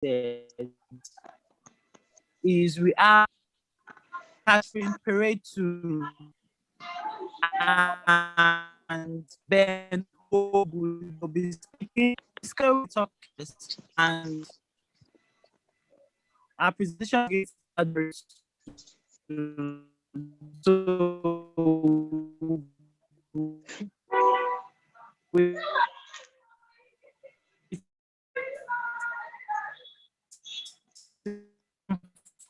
is we are Catherine Peretu and Ben Nwogu will be speaking talkers, and our presentation gets started. So we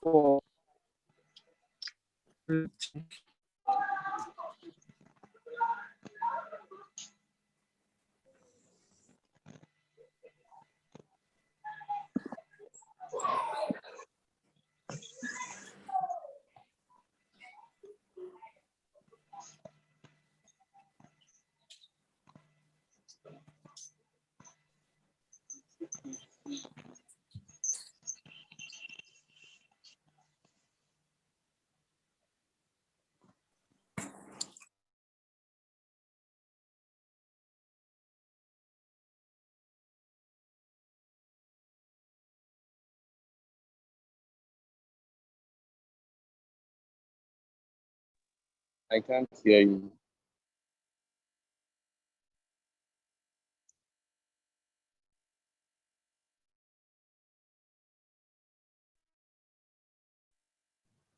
for I can't hear you.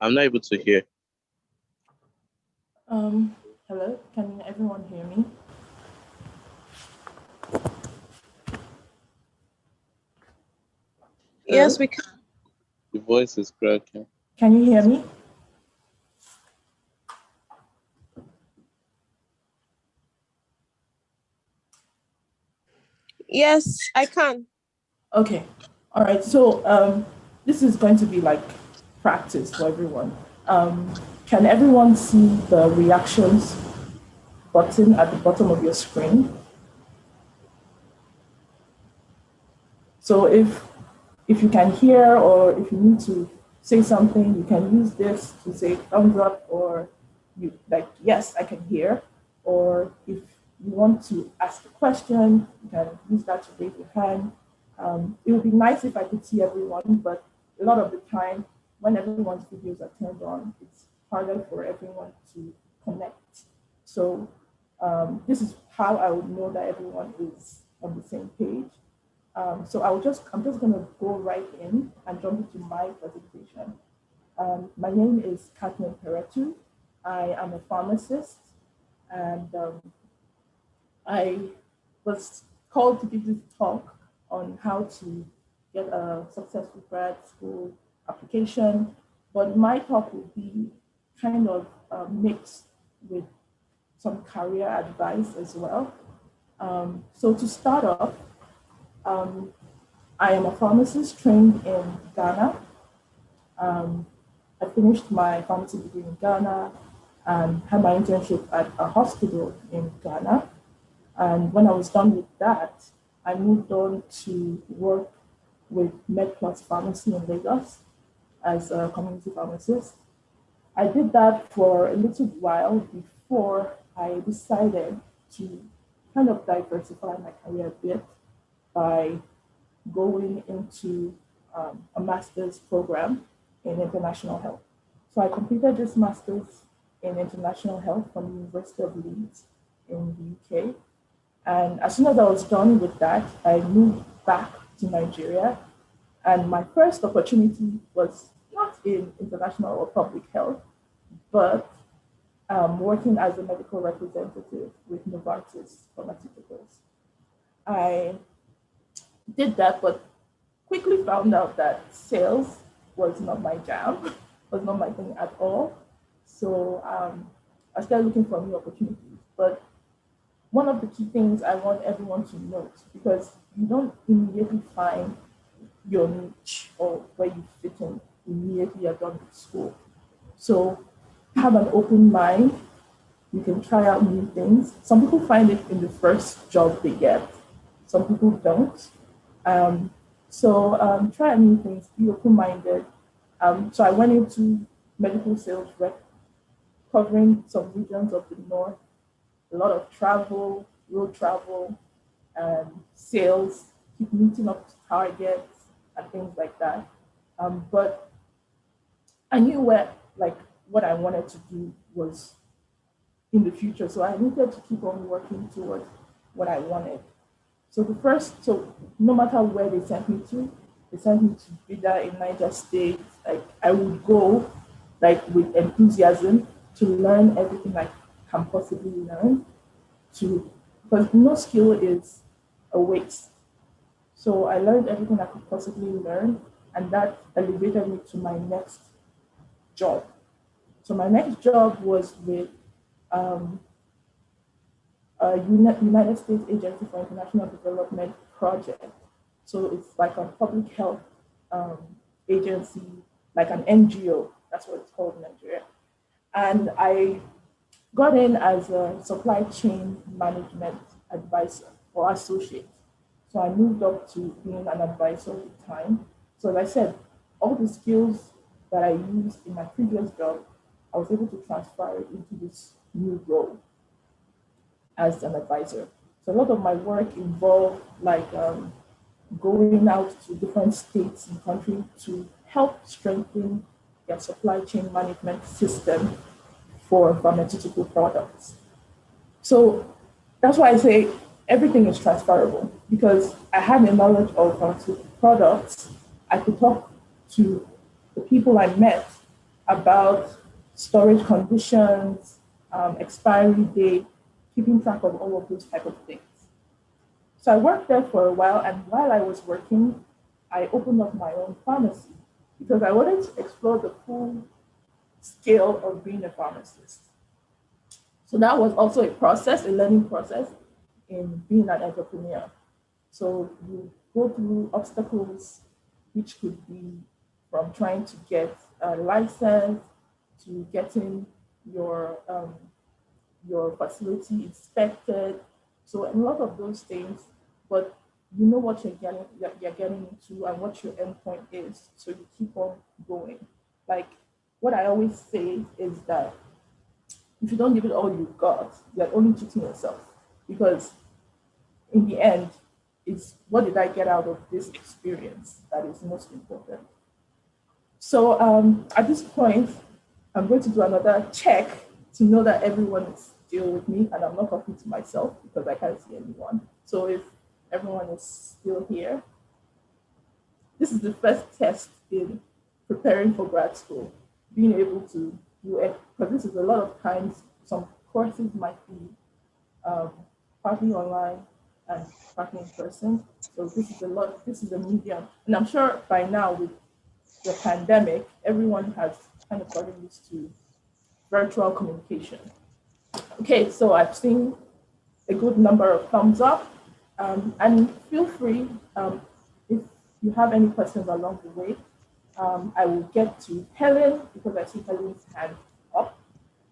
I'm not able to hear. Hello, can everyone hear me? Yes, we can. The voice is cracking. Can you hear me? Yes, I can. Okay, all right, so this is going to be like practice for everyone. Can everyone see the reactions button at the bottom of your screen? So if you can hear or if you need to say something, you can use this to say thumbs up or you like, yes, I can hear. Or if you want to ask a question, you can use that to raise your hand. It would be nice if I could see everyone, but a lot of the time when everyone's videos are turned on, it's harder for everyone to connect. So this is how I would know that everyone is on the same page. So I'm just going to go right in and jump into my presentation. My name is Catherine Peretu. I am a pharmacist, and I was called to give this talk on how to get a successful grad school application, but my talk will be kind of mixed with some career advice as well. So to start off, I am a pharmacist trained in Ghana. I finished my pharmacy degree in Ghana and had my internship at a hospital in Ghana. And when I was done with that, I moved on to work with MedPlus Pharmacy in Lagos as a community pharmacist. I did that for a little while before I decided to kind of diversify my career a bit by going into a master's program in international health. So I completed this master's in international health from the University of Leeds in the UK. And as soon as I was done with that, I moved back to Nigeria. And my first opportunity was not in international or public health, but working as a medical representative with Novartis Pharmaceuticals. I did that, but quickly found out that sales was not my jam, was not my thing at all. So I started looking for new opportunities. But one of the key things I want everyone to note, because you don't immediately find your niche or where you fit in immediately you're done with school. So have an open mind. You can try out new things. Some people find it in the first job they get. Some people don't. So try new things, be open-minded. So I went into medical sales rep, covering some regions of the north, a lot of travel, road travel, sales, keep meeting up to targets, and things like that. But I knew what I wanted to do was in the future. So I needed to keep on working towards what I wanted. So no matter where they sent me to, they sent me to Bida in Niger State. Like I would go like with enthusiasm to learn everything I can possibly learn because no skill is a waste. So I learned everything I could possibly learn, and that elevated me to my next job. So my next job was with United States Agency for International Development project. So it's like a public health agency, like an NGO. That's what it's called in Nigeria. And I got in as a supply chain management advisor or associate. So I moved up to being an advisor with time. So as I said, all the skills that I used in my previous job, I was able to transfer it into this new role as an advisor. So a lot of my work involved like going out to different states and countries to help strengthen their supply chain management system for pharmaceutical products. So that's why I say everything is transferable, because I had a knowledge of pharmaceutical products. I could talk to the people I met about storage conditions, expiry date, keeping track of all of those type of things. So I worked there for a while, and while I was working, I opened up my own pharmacy because I wanted to explore the full scale of being a pharmacist. So that was also a learning process in being an entrepreneur. So you go through obstacles, which could be from trying to get a license to getting your facility inspected. So a lot of those things, but you know what you're getting into and what your endpoint is. So you keep on going. Like what I always say is that if you don't give it all you've got, you're only cheating yourself. Because in the end, it's what did I get out of this experience that is most important. So at this point, I'm going to do another check to know that everyone is still with me and I'm not talking to myself because I can't see anyone. So if everyone is still here, this is the first test in preparing for grad school, being able to do it, because this is a lot of times, some courses might be partly online and partly in person. So this is a medium. And I'm sure by now with the pandemic, everyone has kind of gotten used to virtual communication. Okay, so I've seen a good number of thumbs up, and feel free if you have any questions along the way. I will get to Helen because I see Helen's hand up.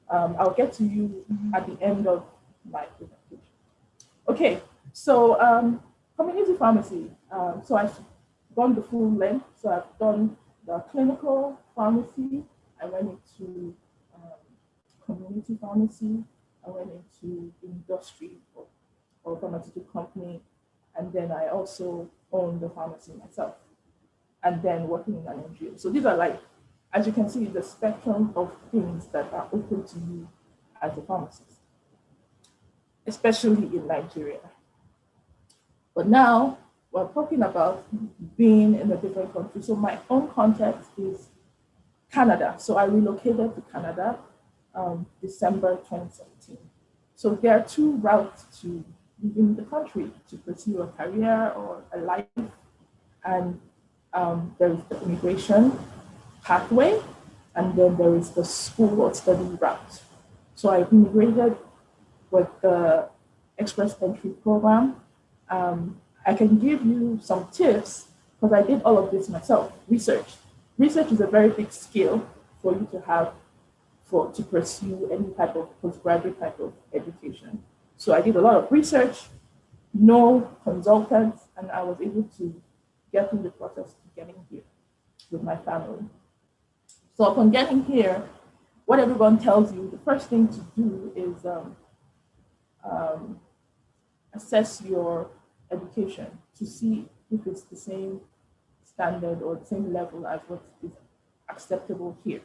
I'll get to you at the end of my presentation. Okay, so community pharmacy. So I've gone the full length. So I've done the clinical pharmacy. I went into community pharmacy. I went into industry or pharmaceutical company. And then I also own the pharmacy myself. And then working in an NGO. So these are like, as you can see, the spectrum of things that are open to you as a pharmacist, especially in Nigeria. But now we're talking about being in a different country. So my own context is Canada. So I relocated to Canada December 2017. So there are two routes to leaving the country to pursue a career or a life. And there is the immigration pathway, and then there is the school or study route. So I immigrated with the Express Entry program. I can give you some tips because I did all of this myself. Research is a very big skill for you to have to pursue any type of postgraduate type of education. So I did a lot of research, no consultants, and I was able to get through the process of getting here with my family. So upon getting here, what everyone tells you, the first thing to do is assess your education to see if it's the same standard or the same level as what is acceptable here.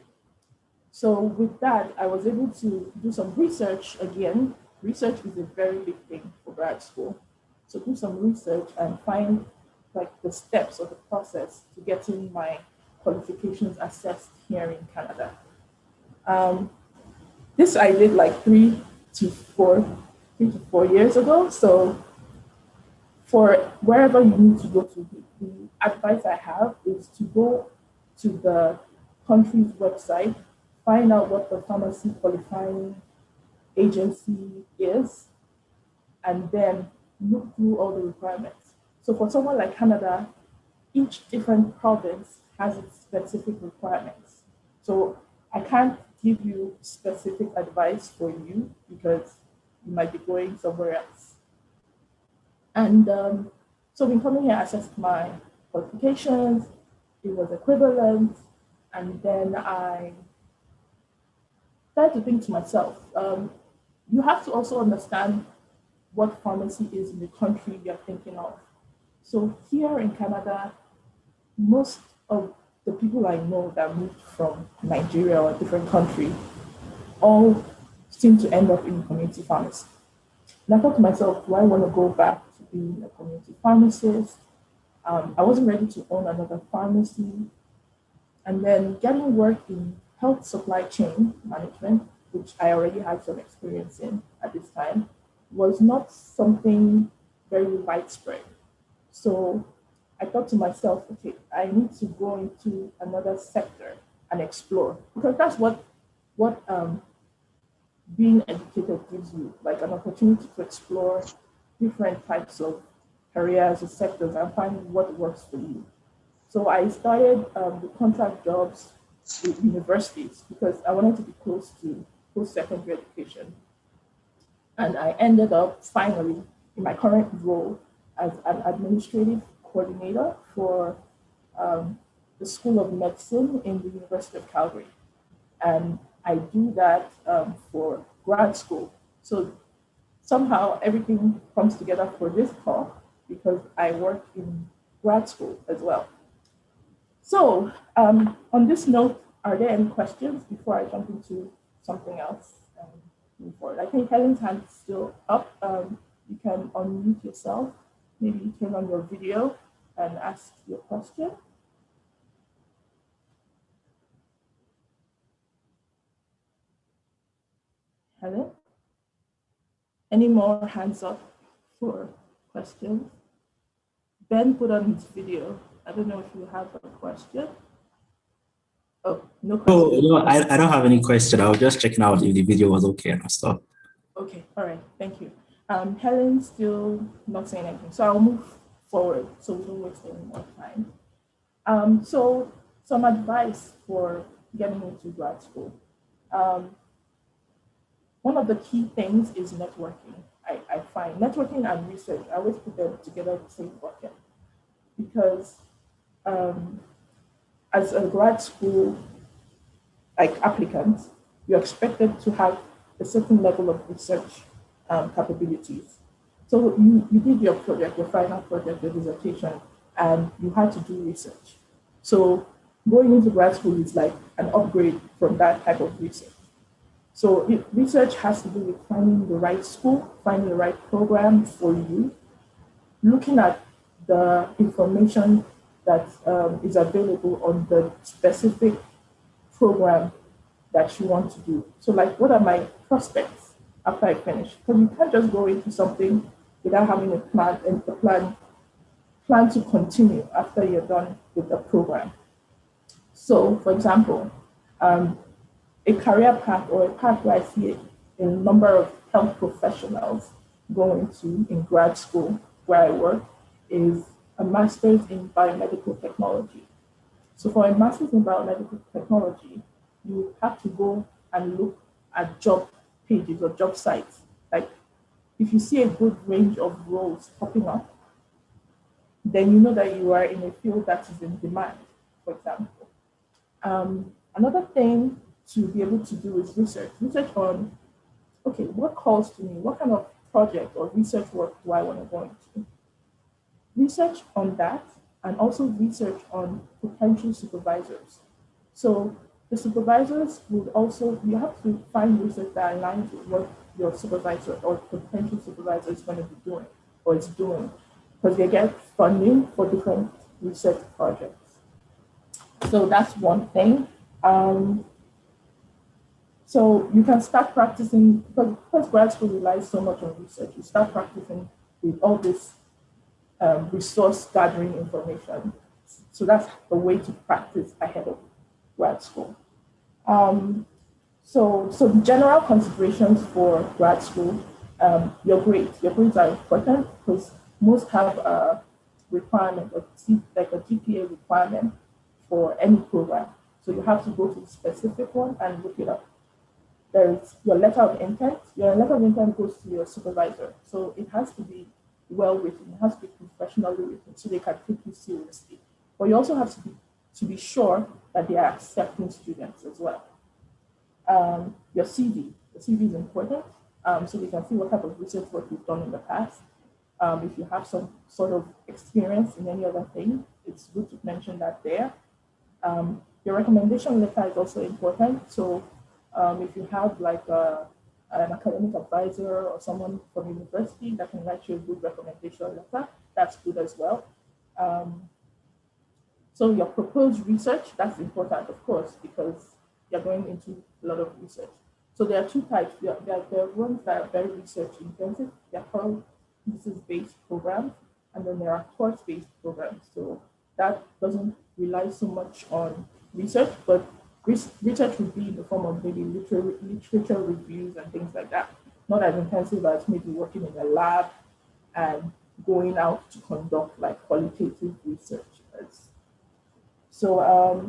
So with that, I was able to do some research again. Research is a very big thing for grad school. So do some research and find like the steps or the process to getting my qualifications assessed here in Canada. This I did like 3 to 4 years ago. So for wherever you need to go to, the advice I have is to go to the country's website, find out what the pharmacy qualifying agency is, and then look through all the requirements. So for someone like Canada, each different province has its specific requirements. So I can't give you specific advice for you because you might be going somewhere else. And so when coming here, I assessed my qualifications, it was equivalent, and then I started to think to myself, you have to also understand what pharmacy is in the country you're thinking of. So here in Canada, most of the people I know that moved from Nigeria or a different country all seem to end up in community pharmacy. And I thought to myself, do I want to go back to being a community pharmacist? I wasn't ready to own another pharmacy. And then getting work in health supply chain management, which I already had some experience in at this time, was not something very widespread. So I thought to myself, okay, I need to go into another sector and explore, because that's what being educated gives you, like an opportunity to explore different types of careers or sectors and find what works for you. So I started the contract jobs with universities because I wanted to be close to post-secondary education. And I ended up finally in my current role as an administrative coordinator for the School of Medicine in the University of Calgary. And I do that for grad school. So somehow everything comes together for this talk because I work in grad school as well. So on this note, are there any questions before I jump into something else and move forward? I think Helen's hand is still up. You can unmute yourself, maybe turn on your video and ask your question. Helen? Any more hands up for questions? Ben put on his video. I don't know if you have a question. Oh, no question. Oh, no, I don't have any question. I was just checking out if the video was okay and stuff. Okay, all right, thank you. Helen's still not saying anything, so I'll move forward so we don't waste any more time. So some advice for getting into grad school. One of the key things is networking. I find networking and research, I always put them together in the same bucket because as a grad school applicant, you're expected to have a certain level of research capabilities. So you did your project, your final project, your dissertation, and you had to do research. So going into grad school is like an upgrade from that type of research. So research has to do with finding the right school, finding the right program for you, looking at the information that is available on the specific program that you want to do. So like, what are my prospects after I finish? Because you can't just go into something without having a plan and a plan to continue after you're done with the program. So for example, a career path or a path where I see a number of health professionals going to in grad school where I work is a master's in biomedical technology. So for a master's in biomedical technology, you have to go and look at job pages or job sites. Like if you see a good range of roles popping up, then you know that you are in a field that is in demand, for example. Another thing to be able to do is research on, okay, what calls to me? What kind of project or research work do I want to go into? Research on that and also research on potential supervisors. So the supervisors would also, you have to find research that aligns with what your supervisor or potential supervisor is going to be doing or is doing, because they get funding for different research projects. So that's one thing. So you can start practicing, because grad school relies so much on research, you start practicing with all this resource gathering information. So that's the way to practice ahead of grad school. So general considerations for grad school, your grades. Your grades are important because most have a requirement, like a GPA requirement for any program. So you have to go to the specific one and look it up. There's your letter of intent. Your letter of intent goes to your supervisor. So it has to be well written. It has to be professionally written so they can take you seriously. But you also have to be sure that they are accepting students as well. Your CV. The CV is important, so they can see what type of research work you've done in the past. If you have some sort of experience in any other thing, it's good to mention that there. Your recommendation letter is also important. So if you have like an academic advisor or someone from university that can write you a good recommendation letter, that's good as well. So your proposed research, that's important, of course, because you're going into a lot of research. So there are two types. There are ones that are very research intensive. They're called thesis-based programs, and then there are course-based programs. So that doesn't rely so much on research, but research would be in the form of maybe literature reviews and things like that. Not as intensive as maybe working in a lab and going out to conduct like qualitative research. So,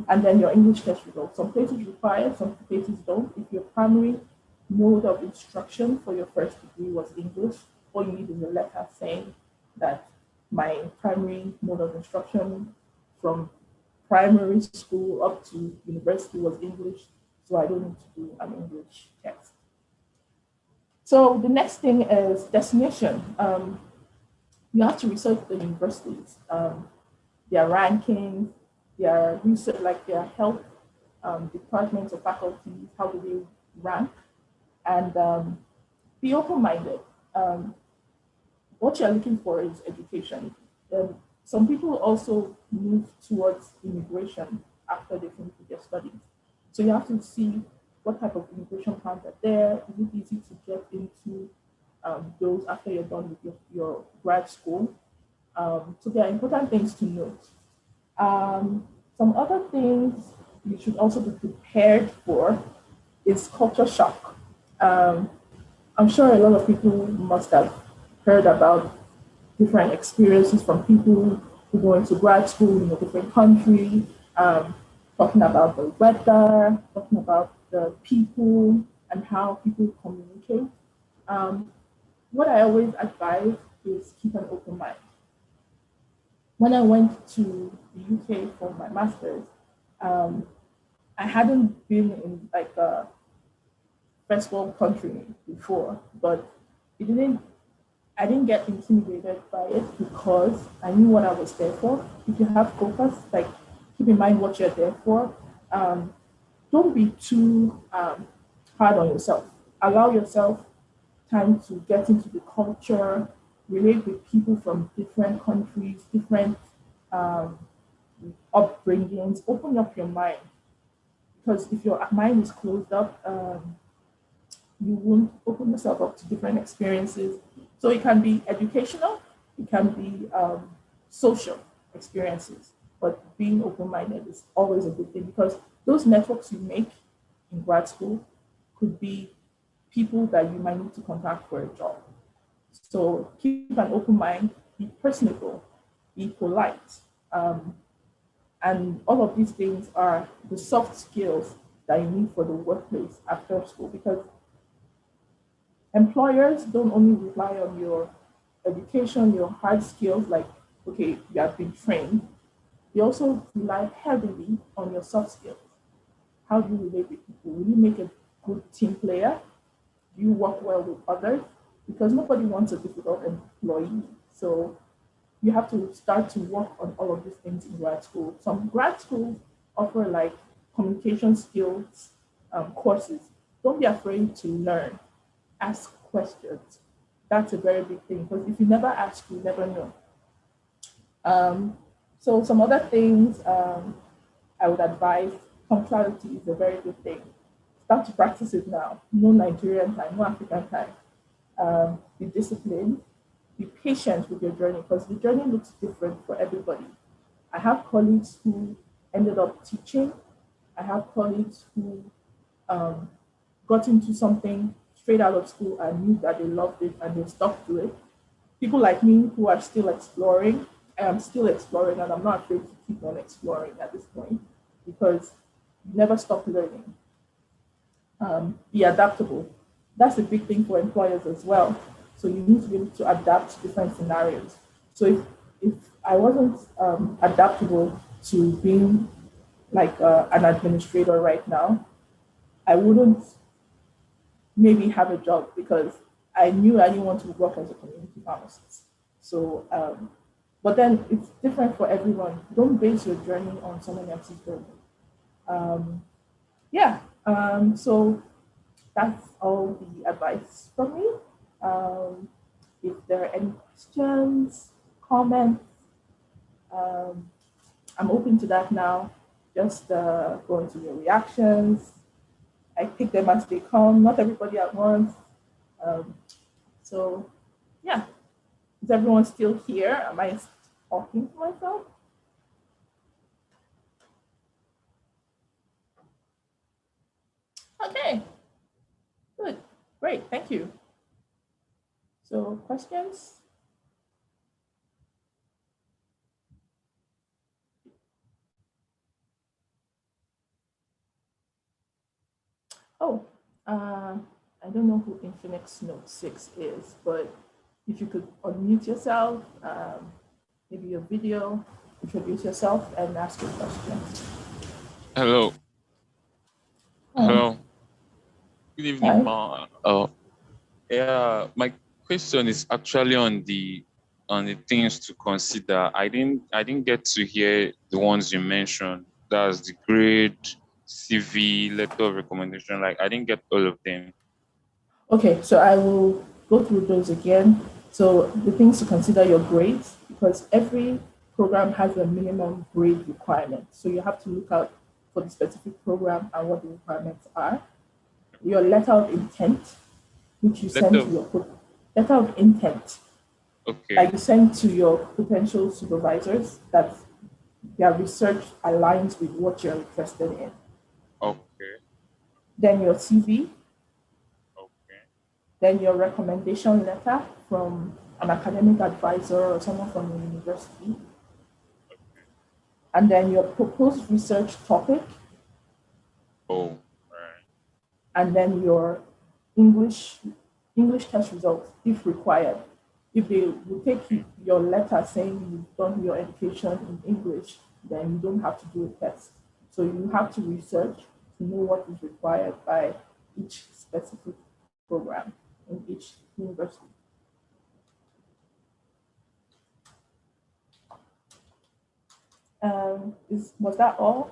and then your English test results. Some places require, some places don't. If your primary mode of instruction for your first degree was English, all you need is a letter saying that my primary mode of instruction from primary school up to university was English, so I don't need to do an English test. So the next thing is destination. You have to research the universities, their rankings, their research, like their health departments or faculties, how do they rank, and be open-minded. What you're looking for is education. Some people also move towards immigration after they finish their studies. So you have to see what type of immigration plans are there. Is it easy to get into those after you're done with your grad school? So there are important things to note. Some other things you should also be prepared for is culture shock. I'm sure a lot of people must have heard about different experiences from people who go into grad school in a different country, talking about the weather, talking about the people and how people communicate. What I always advise is keep an open mind. When I went to the UK for my master's, I hadn't been in like a first world country before, but I didn't get intimidated by it because I knew what I was there for. If you have focus, like keep in mind what you're there for. Don't be too hard on yourself. Allow yourself time to get into the culture, relate with people from different countries, different upbringings. Open up your mind, because if your mind is closed up, you won't open yourself up to different experiences. So it can be educational, it can be social experiences, but being open-minded is always a good thing, because those networks you make in grad school could be people that you might need to contact for a job. So keep an open mind, be personable, be polite. And all of these things are the soft skills that you need for the workplace after school, because employers don't only rely on your education, your hard skills, like, okay, you have been trained. They also rely heavily on your soft skills. How do you relate with people? Will you make a good team player? Do you work well with others? Because nobody wants a difficult employee. So you have to start to work on all of these things in grad school. Some grad schools offer like communication skills courses. Don't be afraid to learn. Ask questions. That's a very big thing because if you never ask, you never know. So some other things I would advise, punctuality is a very good thing. Start to practice it now. No Nigerian time, no African time. Be disciplined, be patient with your journey because the journey looks different for everybody. I have colleagues who ended up teaching. I have colleagues who got into something straight out of school and knew that they loved it and they stuck to it. People like me who are still exploring, I am still exploring and I'm not afraid to keep on exploring at this point because you never stop learning. Be adaptable. That's a big thing for employers as well. So you need to be able to adapt to different scenarios. So if I wasn't adaptable to being like an administrator right now, I wouldn't maybe have a job because I knew I didn't want to work as a community pharmacist. So, but then it's different for everyone. Don't base your journey on someone else's journey. So that's all the advice from me. If there are any questions, comments, I'm open to that now. Just go into your reactions. I pick them as they come, not everybody at once. So, yeah. Is everyone still here? Am I talking to myself? Okay. Good. Great. Thank you. So, questions? Oh, I don't know who Infinix Note 6 is, but if you could unmute yourself, maybe your video, introduce yourself and ask your questions. Hello. Hi. Hello. Good Hi. evening, Ma. Yeah, my question is actually on the things to consider. I didn't get to hear the ones you mentioned. That's the grade, CV, letter of recommendation. Like I didn't get all of them. Okay, so I will go through those again. So the things to consider your grades, because every program has a minimum grade requirement. So you have to look out for the specific program and what the requirements are. Your letter of intent, which you send to your letter of intent, like you send to your potential supervisors that their research aligns with what you're interested in. Okay. Then your CV, Okay. then your recommendation letter from an academic advisor or someone from the university, and then your proposed research topic, Oh, right. and then your English test results if required. If they will take your letter saying you've done your education in English, then you don't have to do a test. So you have to research to know what is required by each specific program in each university. Was that all?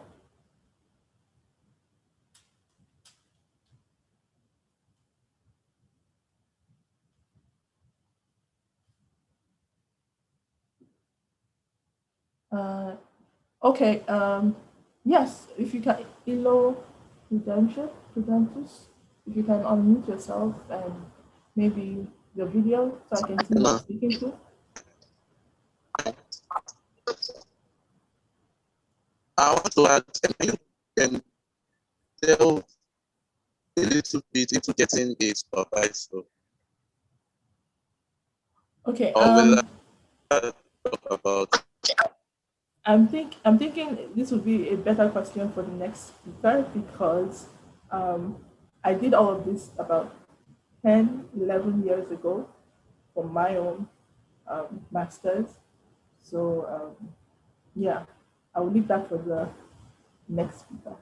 Okay. Yes, if you can, Ilo Prudentius, if you can unmute yourself and maybe your video so I can see who you're speaking to. I want to ask, you can tell a little bit into getting a supervisor. Okay. Or will I talk about? I'm thinking this would be a better question for the next speaker because I did all of this about 10, 11 years ago for my own master's. So yeah, I will leave that for the next speaker.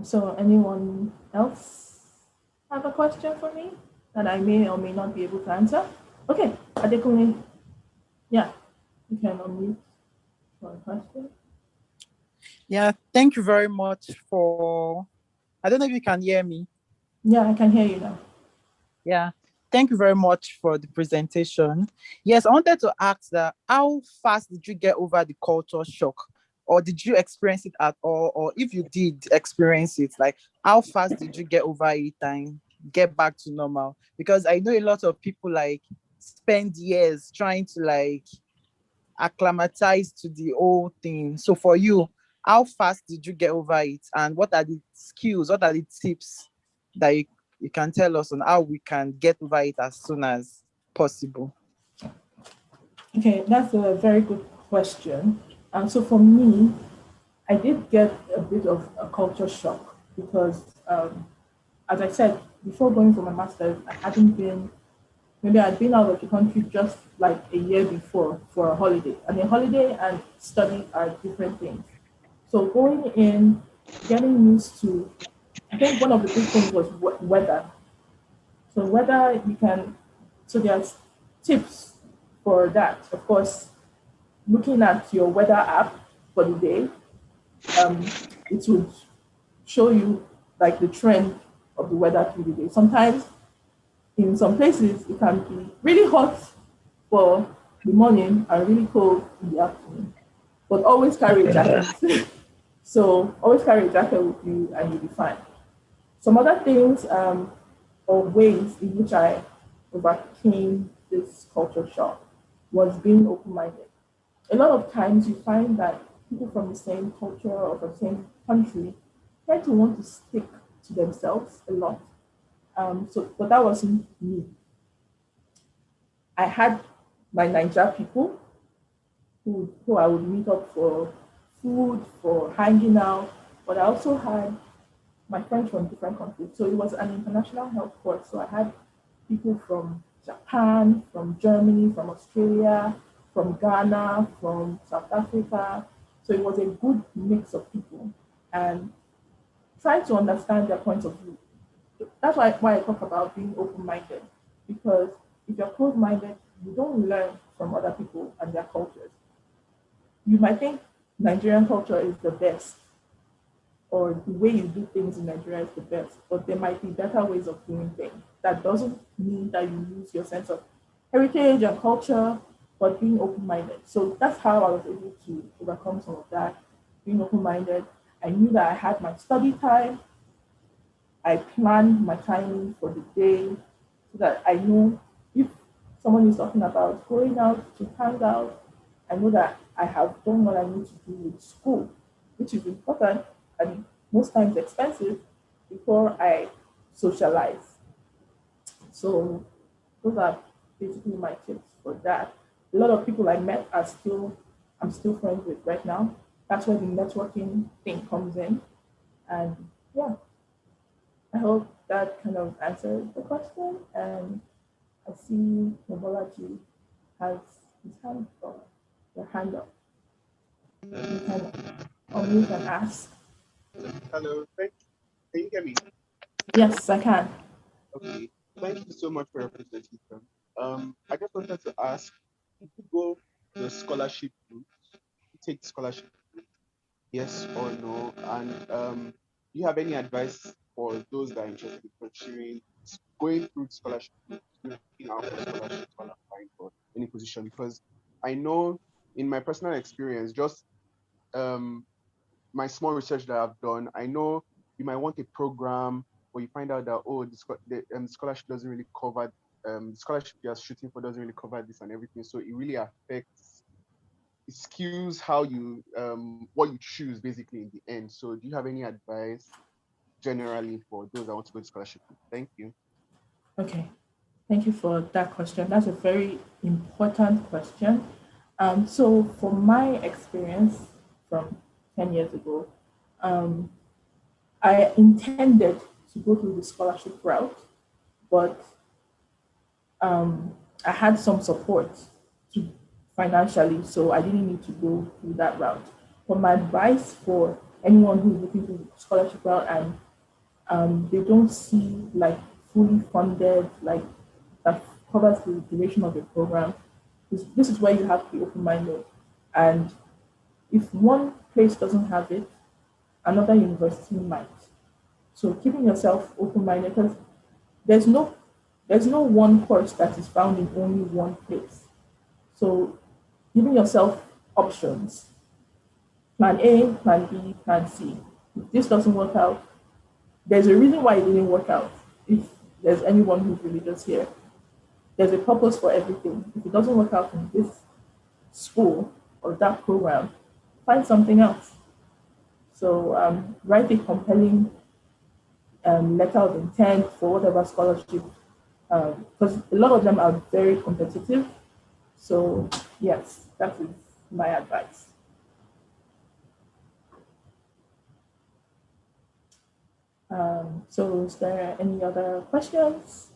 So anyone else? have a question for me that I may or may not be able to answer? Okay, Adekunle. Yeah, you can unmute for a question. Yeah, thank you very much for, I don't know if you can hear me. Yeah, I can hear you now. Yeah, thank you very much for the presentation. Yes, I wanted to ask that how fast did you get over the culture shock? Or did you experience it at all? Or if you did experience it, like how fast did you get over it and get back to normal? Because I know a lot of people like spend years trying to like acclimatize to the whole thing. So for you, how fast did you get over it? And what are the skills, what are the tips that you can tell us on how we can get over it as soon as possible? Okay, that's a very good question. So for me, I did get a bit of a culture shock because, as I said, before going for my master's, I hadn't been, maybe I'd been out of the country just like a year before for a holiday. And a holiday and study are different things. So going in, getting used to, I think one of the big things was weather. So whether you can, so there's tips for that. Of course, looking at your weather app for the day, it would show you like the trend of the weather through the day. Sometimes in some places it can be really hot for the morning and really cold in the afternoon. But always carry a jacket. So always carry a jacket with you and you'll be fine. Some other things or ways in which I overcame this culture shock was being open-minded. A lot of times you find that people from the same culture or from the same country tend to want to stick to themselves a lot. But that wasn't me. I had my Niger people who I would meet up for food, for hanging out, but I also had my friends from different countries. So it was an international health course. So I had people from Japan, from Germany, from Australia, from Ghana, from South Africa. So it was a good mix of people and trying to understand their points of view. That's why I talk about being open-minded, because if you're closed-minded, you don't learn from other people and their cultures. You might think Nigerian culture is the best, or the way you do things in Nigeria is the best, but there might be better ways of doing things. That doesn't mean that you lose your sense of heritage and culture, but being open-minded. So that's how I was able to overcome some of that, being open-minded. I knew that I had my study time. I planned my timing for the day so that I know if someone is talking about going out to hang out, I know that I have done what I need to do with school, which is important and most times expensive, before I socialize. So those are basically my tips for that. A lot of people I met I'm still friends with right now. That's where the networking thing comes in. And yeah, I hope that kind of answered the question. And I see Mobolaji has his hand up, your hand up. You can unmute and ask. Hello, can you hear me? Yes, I can. Okay, thank you so much for your presentation. I just wanted to ask, if you go the scholarship route, you take scholarship, yes or no? And do you have any advice for those that are interested in pursuing, going through scholarship, looking out for scholarships while applying for any position? Because I know in my personal experience, just my small research that I've done, I know you might want a program where you find out that, oh, the scholarship doesn't really cover, the scholarship you're shooting for doesn't really cover this and everything. So it really affects, it skews how you, what you choose basically in the end. So do you have any advice generally for those that want to go to scholarship? Thank you. Okay, thank you for that question. That's a very important question. So for my experience from 10 years ago, I intended to go through the scholarship route, but I had some support financially, so I didn't need to go through that route. But my advice for anyone who's looking to the scholarship route and they don't see like fully funded, like that covers the duration of the program, this is where you have to be open-minded. And if one place doesn't have it, another university might. So keeping yourself open-minded, because there's no one course that is found in only one place. So giving yourself options, plan A, plan B, plan C. If this doesn't work out, there's a reason why it didn't work out. If there's anyone who's religious here, there's a purpose for everything. If it doesn't work out in this school or that program, find something else. So write a compelling letter of intent for whatever scholarship, because a lot of them are very competitive. So yes, that is my advice. So is there any other questions?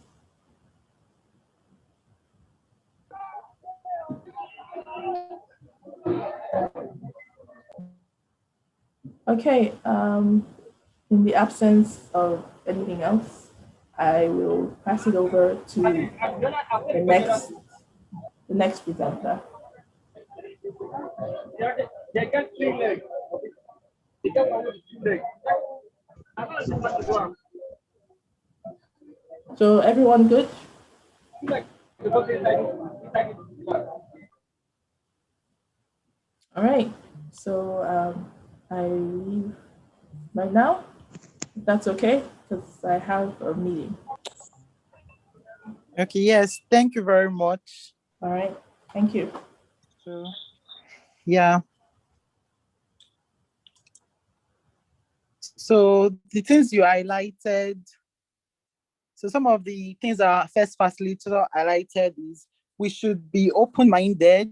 Okay, in the absence of anything else, I will pass it over to the next presenter. So everyone good? All right, so I leave right now, if that's okay, because I have a meeting. Okay, yes, thank you very much. All right, thank you. So, yeah. So the things you highlighted, so some of the things our first facilitator highlighted is we should be open-minded.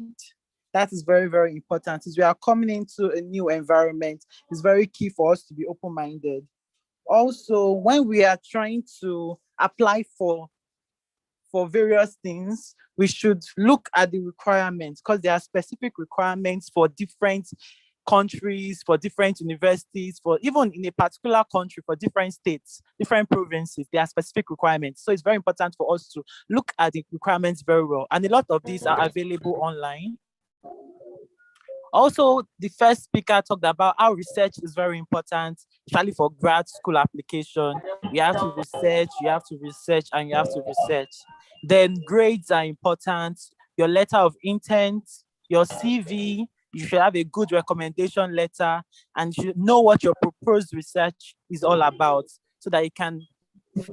That is very, very important. As we are coming into a new environment, it's very key for us to be open-minded. Also, when we are trying to apply for various things, we should look at the requirements, because there are specific requirements for different countries, for different universities, for even in a particular country, for different states, different provinces, there are specific requirements. So it's very important for us to look at the requirements very well. And a lot of these are available online. Also, the first speaker talked about how research is very important, especially for grad school application. You have to research, you have to research, and you have to research. Then grades are important, your letter of intent, your CV, you should have a good recommendation letter, and you should know what your proposed research is all about, so that you can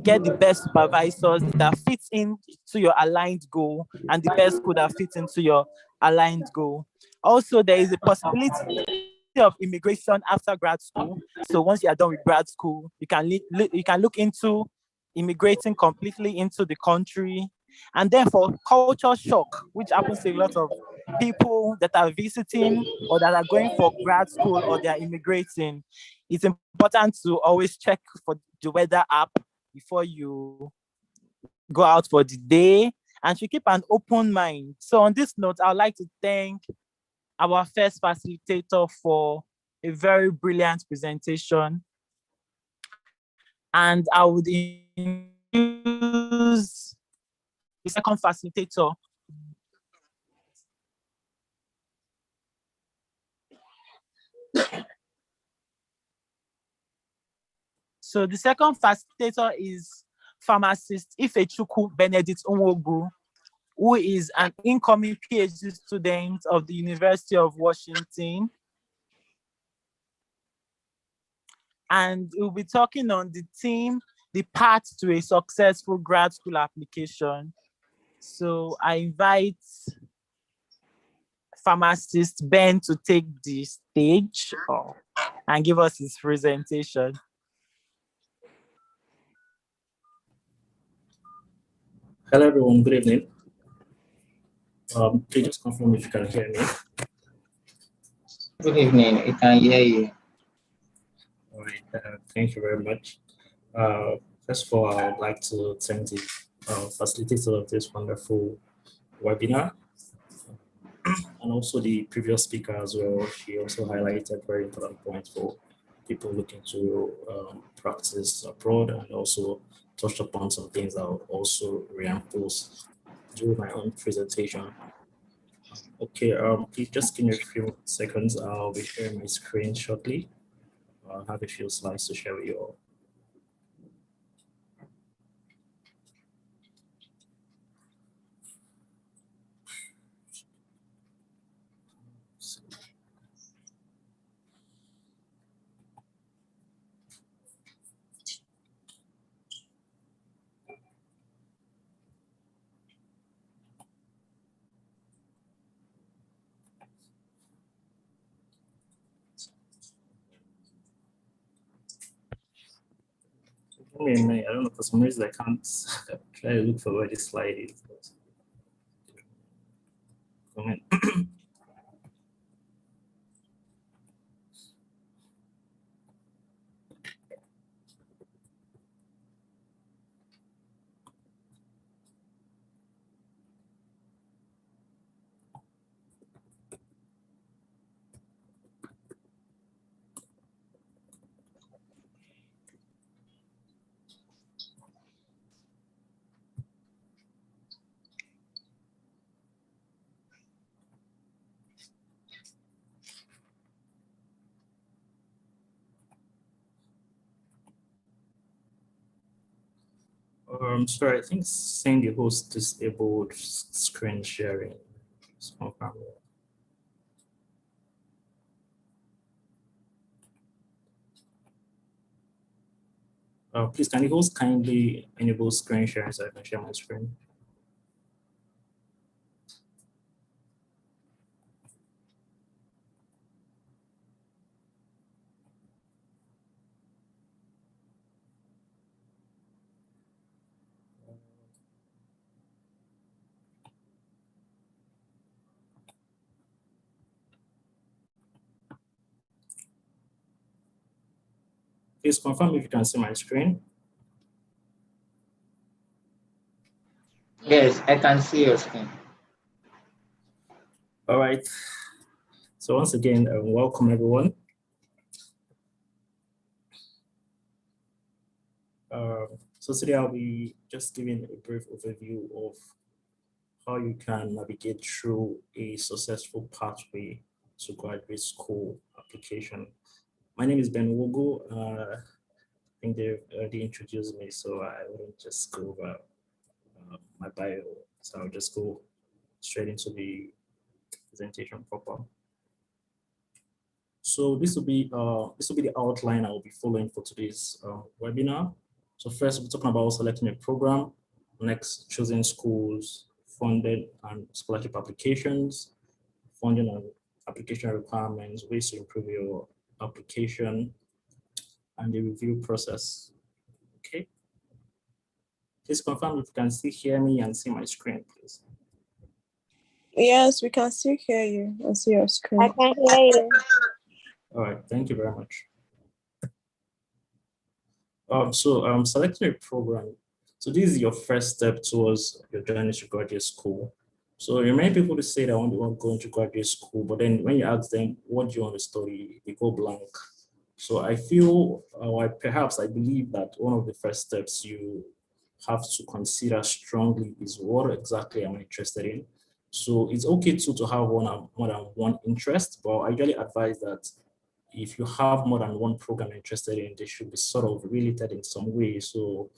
get the best supervisors that fits into your aligned goal and the best school that fits into your aligned goal. Also, there is a possibility of immigration after grad school. So once you are done with grad school, you can look into immigrating completely into the country. And then for culture shock, which happens to a lot of people that are visiting or that are going for grad school or they are immigrating, it's important to always check for the weather app before you go out for the day, and to keep an open mind. So on this note, I'd like to thank our first facilitator for a very brilliant presentation. And I would introduce the second facilitator. So the second facilitator is pharmacist Ifechukwu Nwogu, who is an incoming PhD student of the University of Washington. And we'll be talking on the theme, the path to a successful grad school application. So I invite pharmacist Ben to take the stage and give us his presentation. Hello, everyone. Good evening. Please just confirm if you can hear me. Good evening. I can hear you. All right. Thank you very much. First of all, I would like to thank the facilitator of this wonderful webinar, and also the previous speaker as well. She also highlighted very important points for people looking to practice abroad and also touched upon some things I'll also reinforce during my own presentation. Okay, please just give me a few seconds. I'll be sharing my screen shortly. I'll have a few slides to share with you all. I don't know, for some reason I can't try to look for where this slide is. Sorry, I think saying the host disabled screen sharing. Please, can the host kindly enable screen sharing so I can share my screen? Please confirm if you can see my screen. Yes, I can see your screen. All right. So once again, welcome everyone. So today I'll be just giving a brief overview of how you can navigate through a successful pathway to graduate school application. My name is Nwogu. I think they've already introduced me, so I wouldn't just go over my bio. So I'll just go straight into the presentation proper. So this will be the outline I will be following for today's webinar. So first, we're talking about selecting a program. Next, choosing schools, funded and scholarship applications, funding and application requirements, ways to improve your application, and the review process. Okay. Please confirm if you can still hear me and see my screen, please. Yes, we can still hear you and see your screen. I can hear you. All right, thank you very much. Selecting a program. So this is your first step towards your journey to graduate school. So there are many people who say that they want to go into graduate school, but then when you ask them, what do you want to study, they go blank. So I feel, perhaps I believe that one of the first steps you have to consider strongly is what exactly am I interested in. So it's okay to have more than one interest, but I usually advise that if you have more than one program you're interested in, they should be sort of related in some way. So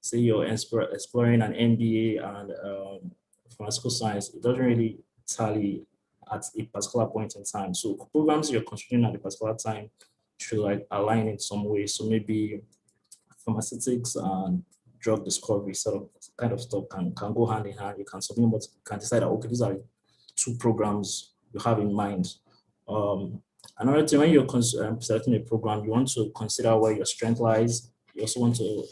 say you're exploring an MBA and pharmaceutical science, it doesn't really tally at a particular point in time. So programs you're considering at a particular time should like align in some way. So maybe pharmaceutics and drug discovery sort of kind of stuff can go hand in hand. You can submit, but you can decide that, okay, these are two programs you have in mind. Another thing, when you're selecting a program, you want to consider where your strength lies. You also want to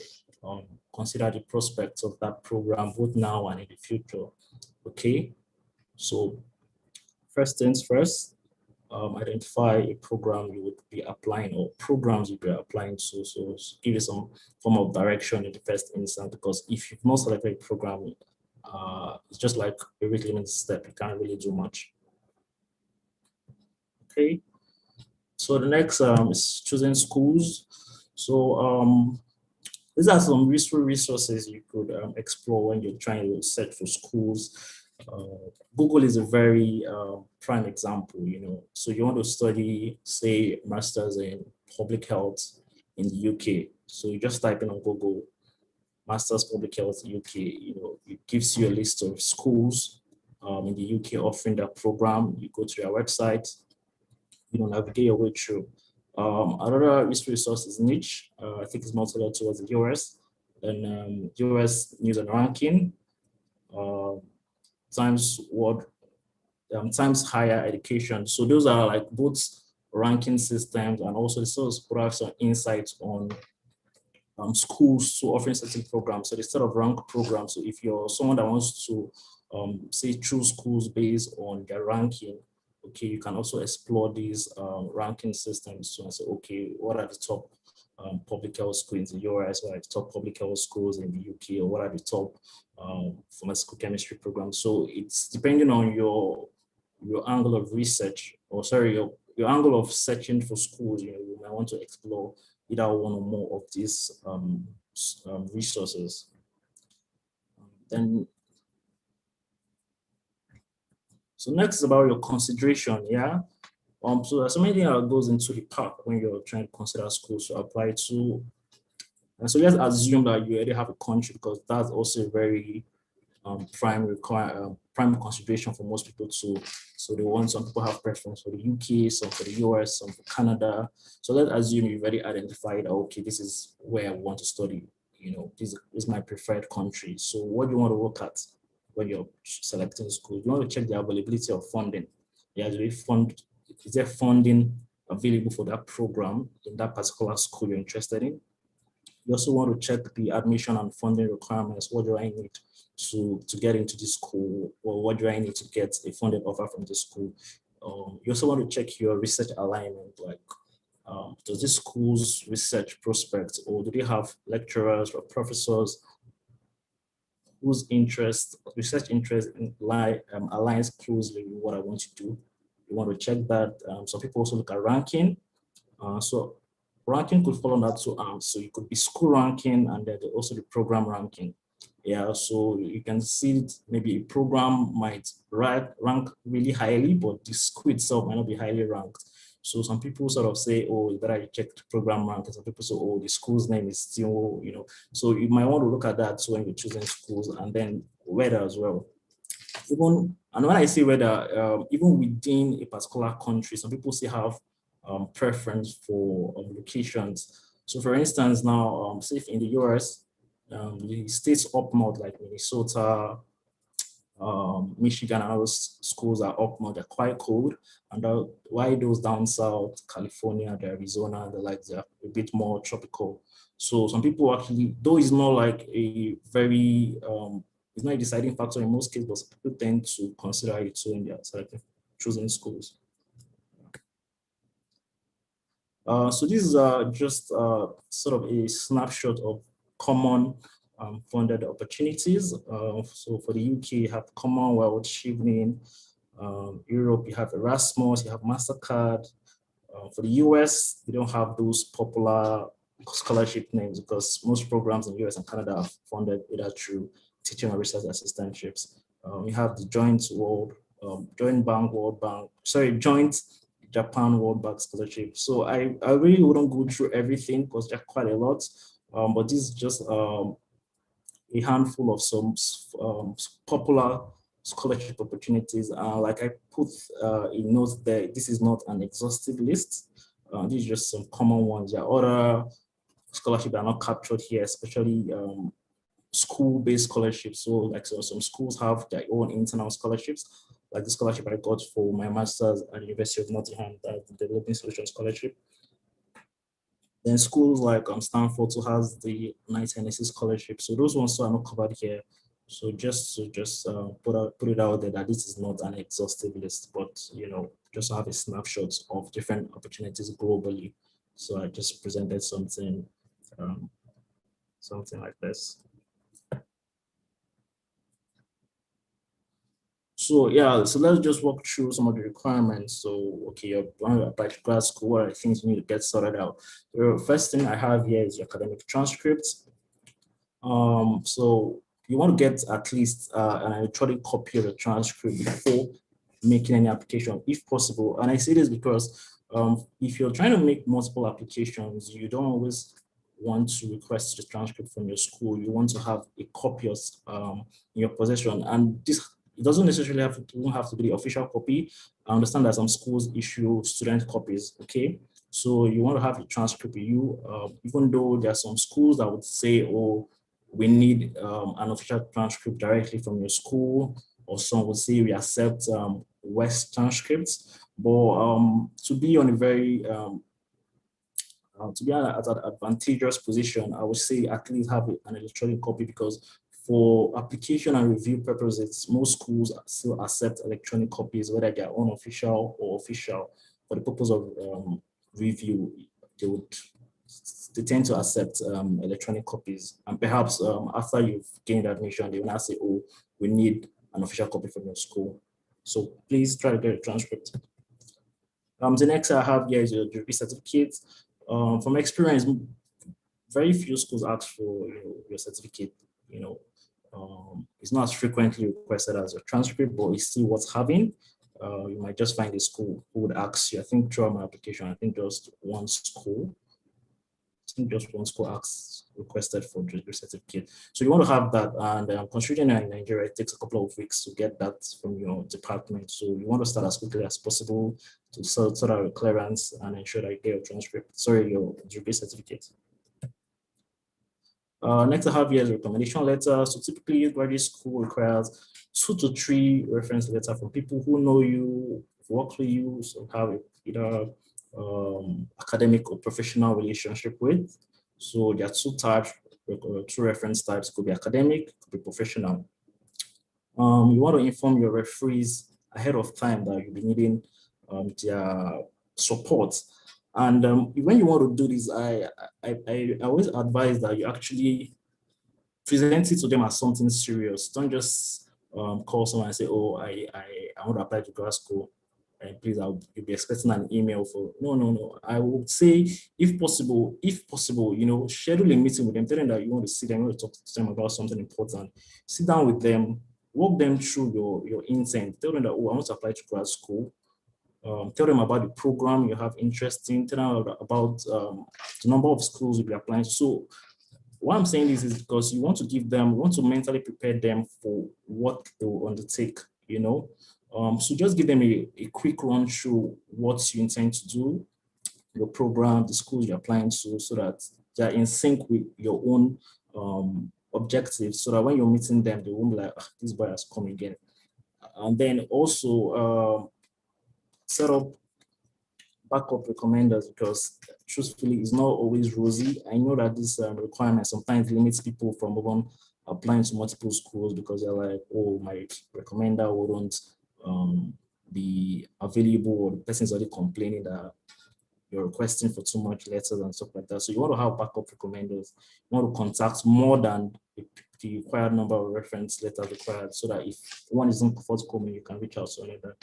consider the prospects of that program, both now and in the future. Okay, so first things first, identify a program you would be applying or programs you'd be applying to. So give you some form of direction in the first instance, because if you've not selected a program, it's just like a rate limited step. You can't really do much. Okay. So the next is choosing schools. So These are some useful resources you could explore when you're trying to search for schools. Google is a very prime example, you know. So you want to study, say, masters in public health in the UK. So you just type in on Google, Masters Public Health UK, you know, it gives you a list of schools in the UK offering that program. You go to their website, you know, navigate your way through. Another resource is niche. I think it's more tailored towards the US. And US news and ranking, Times World, Times Higher Education. So those are like both ranking systems and also the source provide some insights on schools to offering certain programs. So instead of rank programs, so if you're someone that wants to say choose schools based on their ranking, okay, you can also explore these ranking systems to say, okay, what are the top public health schools in the US, what are the top public health schools in the UK, or what are the top pharmaceutical chemistry programs. So it's depending on your angle of research, or sorry, your angle of searching for schools, you know, you might want to explore either one or more of these resources. Then, so next is about your consideration, yeah? So there's so many things that goes into the part when you're trying to consider schools to apply to. And so let's assume that you already have a country, because that's also a very prime consideration for most people too. So they want, some people have preference for the UK, some for the US, some for Canada. So let's assume you've already identified, okay, this is where I want to study. You know, this is my preferred country. So what do you want to look at when you're selecting school? You want to check the availability of funding. Is there funding available for that program in that particular school you're interested in? You also want to check the admission and funding requirements. What do I need to get into this school, or what do I need to get a funded offer from this school? You also want to check your research alignment, like does this school's research prospects, or do they have lecturers or professors whose research interest aligns closely with what I want to do? You want to check that. Some people also look at ranking. So ranking could fall under two arms. So it could be school ranking, and then also the program ranking. Yeah, so you can see maybe a program might rank really highly, but the school itself might not be highly ranked. So some people sort of say, oh, you better check the program rank. And some people say, oh, the school's name is still, you know. So you might want to look at that when you're choosing schools, and then weather as well. And when I say weather, even within a particular country, some people still have preference for locations. So for instance, now, say in the US, the states up north like Minnesota, Michigan, and those schools are up north, they're quite cold. And why those down south, California, the Arizona, they're a bit more tropical. So some people actually, though it's not like a very, it's not a deciding factor in most cases, but people tend to consider it so in their choosing schools. So this is just sort of a snapshot of common funded opportunities. So for the UK, you have Commonwealth, Chevening. Europe, you have Erasmus, you have MasterCard. For the US, we don't have those popular scholarship names, because most programs in the US and Canada are funded either through teaching or research assistantships. We have the Joint Japan World Bank Scholarship. So I really wouldn't go through everything, because there are quite a lot, but this is just a handful of some popular scholarship opportunities. Like I put a note there, this is not an exhaustive list. These are just some common ones. There are other scholarships that are not captured here, especially school-based scholarships. So some schools have their own internal scholarships, like the scholarship I got for my master's at the University of Nottingham, the Developing Solutions Scholarship. Then schools like Stanford also has the Nysc scholarship. So those ones are not covered here. So just to put it out there that this is not an exhaustive list, but you know, just have a snapshot of different opportunities globally. So I just presented something like this. So yeah, so let's just walk through some of the requirements. So okay, you're going to apply to grad school, what are the things you need to get sorted out? The first thing I have here is your academic transcripts. So you want to get at least an electronic copy of the transcript before making any application, if possible. And I say this because if you're trying to make multiple applications, you don't always want to request the transcript from your school. You want to have a copy of, in your possession. And this, it doesn't necessarily have to be the official copy. I understand that some schools issue student copies, okay? So you want to have the transcript with you, even though there are some schools that would say, oh, we need an official transcript directly from your school, or some would say we accept West transcripts. But to be on a very to be at an advantageous position, I would say at least have an electronic copy, because for application and review purposes, most schools still accept electronic copies, whether they're unofficial or official. For the purpose of review, they tend to accept electronic copies. And perhaps after you've gained admission, they will now say, oh, we need an official copy from your school. So please try to get a transcript. The next I have here is your degree certificate. From experience, very few schools ask for your certificate. It's not as frequently requested as your transcript, but it's still worth having. You might just find a school who would ask you. I think throughout my application, I think just one school requested for degree certificate. So you want to have that, and considering in Nigeria, it takes a couple of weeks to get that from your department. So you want to start as quickly as possible to sort out your clearance and ensure that you get your transcript, your degree certificate. Next I have here is recommendation letter. So typically graduate school requires 2 to 3 reference letters from people who know you, work with you, so have either academic or professional relationship with. So there are 2 types, 2 reference types. Could be academic, could be professional. You want to inform your referees ahead of time that you'll be needing their support. And when you want to do this, I always advise that you actually present it to them as something serious. Don't just call someone and say, oh, I want to apply to grad school. And please, you'll be expecting an email for, no. I would say, if possible, schedule a meeting with them, tell them that you want to see them, you want to talk to them about something important. Sit down with them, walk them through your intent. Tell them that, oh, I want to apply to grad school. Tell them about the program you have interest in, tell them about the number of schools you'll be applying to. So why I'm saying this is because you want to mentally prepare them for what they will undertake, So just give them a quick run through what you intend to do, your program, the schools you're applying to, so that they're in sync with your own objectives, so that when you're meeting them, they won't be like, this boy has come again. And then also set up backup recommenders, because truthfully, it's not always rosy. I know that this requirement sometimes limits people from even applying to multiple schools, because they're like, oh, my recommender wouldn't be available, or the person's already complaining that you're requesting for too much letters and stuff like that. So you want to have backup recommenders. You want to contact more than the required number of reference letters required, so that if one isn't forthcoming, you can reach out to another.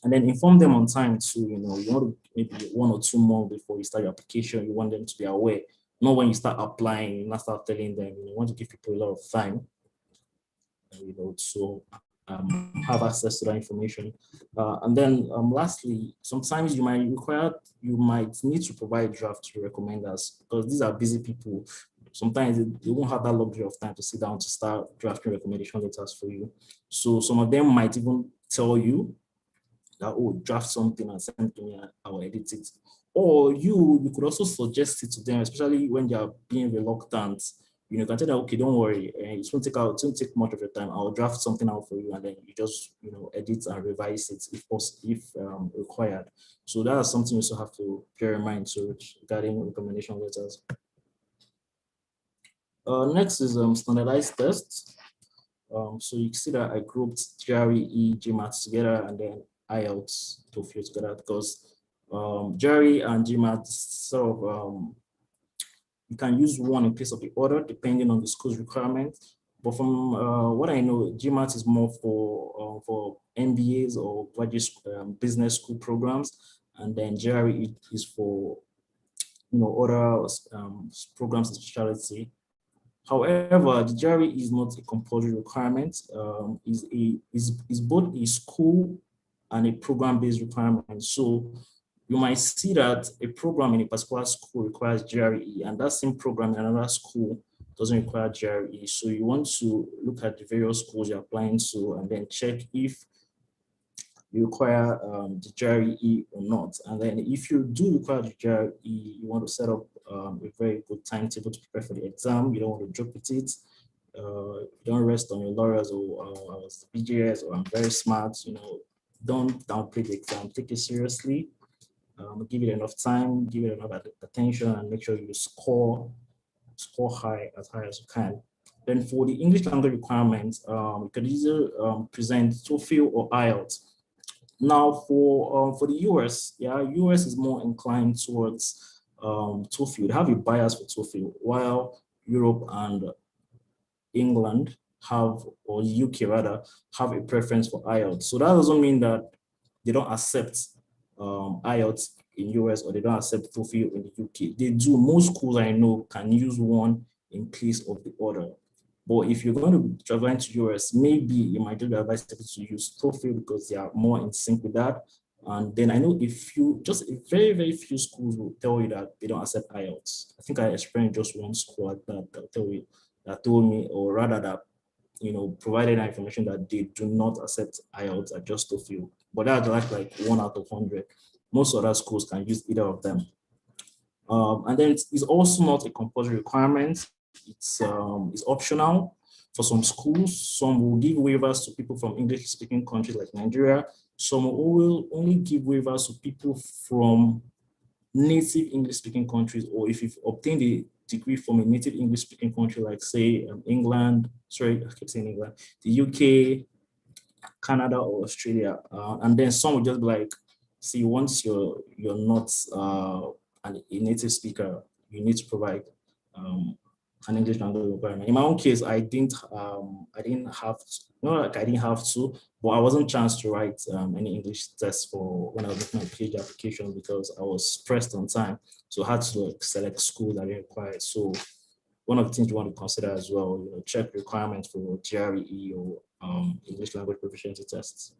And then inform them on time too. You want to maybe 1 or 2 months before you start your application. You want them to be aware. Not when you start applying, you not start telling them. You want to give people a lot of time, to have access to that information. And then lastly, sometimes you might need to provide draft to recommenders, because these are busy people. Sometimes they won't have that luxury of time to sit down to start drafting recommendation letters for you. So some of them might even tell you that, oh, draft something and send to me, I will edit it. Or you could also suggest it to them, especially when they are being reluctant. You can tell them, okay, don't worry, it won't take much of your time. I'll draft something out for you, and then you just edit and revise it if required. So that is something you also have to bear in mind regarding recommendation letters. Next is standardized tests. So you can see that I grouped GRE, GMAT together, and then IELTS TOEFL together, because GRE and GMAT sort of you can use one in place of the other depending on the school's requirement. But from what I know, GMAT is more for MBAs or graduate business school programs, and then GRE is for other programs of specialty. However, the GRE is not a compulsory requirement. Is both a school and a program-based requirement. So you might see that a program in a particular school requires GRE, and that same program in another school doesn't require GRE. So you want to look at the various schools you're applying to and then check if you require the GRE or not. And then if you do require the GRE, you want to set up a very good timetable to prepare for the exam. You don't want to joke with it. You don't rest on your laurels or I was BGS or I'm very smart. Don't downplay the exam. Take it seriously. Give it enough time, give it enough attention, and make sure you score high as you can. Then for the English language requirements, you could either present TOEFL or IELTS. Now for the US, US is more inclined towards TOEFL. They have a bias for TOEFL, while Europe and England or UK rather, have a preference for IELTS. So that doesn't mean that they don't accept IELTS in US or they don't accept TOEFL in the UK. They do. Most schools I know can use one in place of the other. But if you're going to be traveling to US, maybe you might be advised to use TOEFL because they are more in sync with that. And then I know just a very, very few schools will tell you that they don't accept IELTS. I think I experienced just one school that told me, or rather that, provided that information that they do not accept IELTS at just TOEFL. But that's like 1 out of 100. Most other schools can use either of them. And then it's also not a compulsory requirement. It's optional for some schools. Some will give waivers to people from English-speaking countries like Nigeria. Some will only give waivers to people from native English-speaking countries, or if you've obtained a degree from a native English-speaking country, like say England, sorry, I keep saying England, the UK, Canada, or Australia. And then some will just be like, see, once you're not a native speaker, you need to provide an English language requirement. In my own case, I didn't have to, but I wasn't chanced to write any English tests for when I was making my PhD application because I was pressed on time. So I had to select schools that didn't require it. So one of the things you want to consider as well, check requirements for GRE or English language proficiency tests.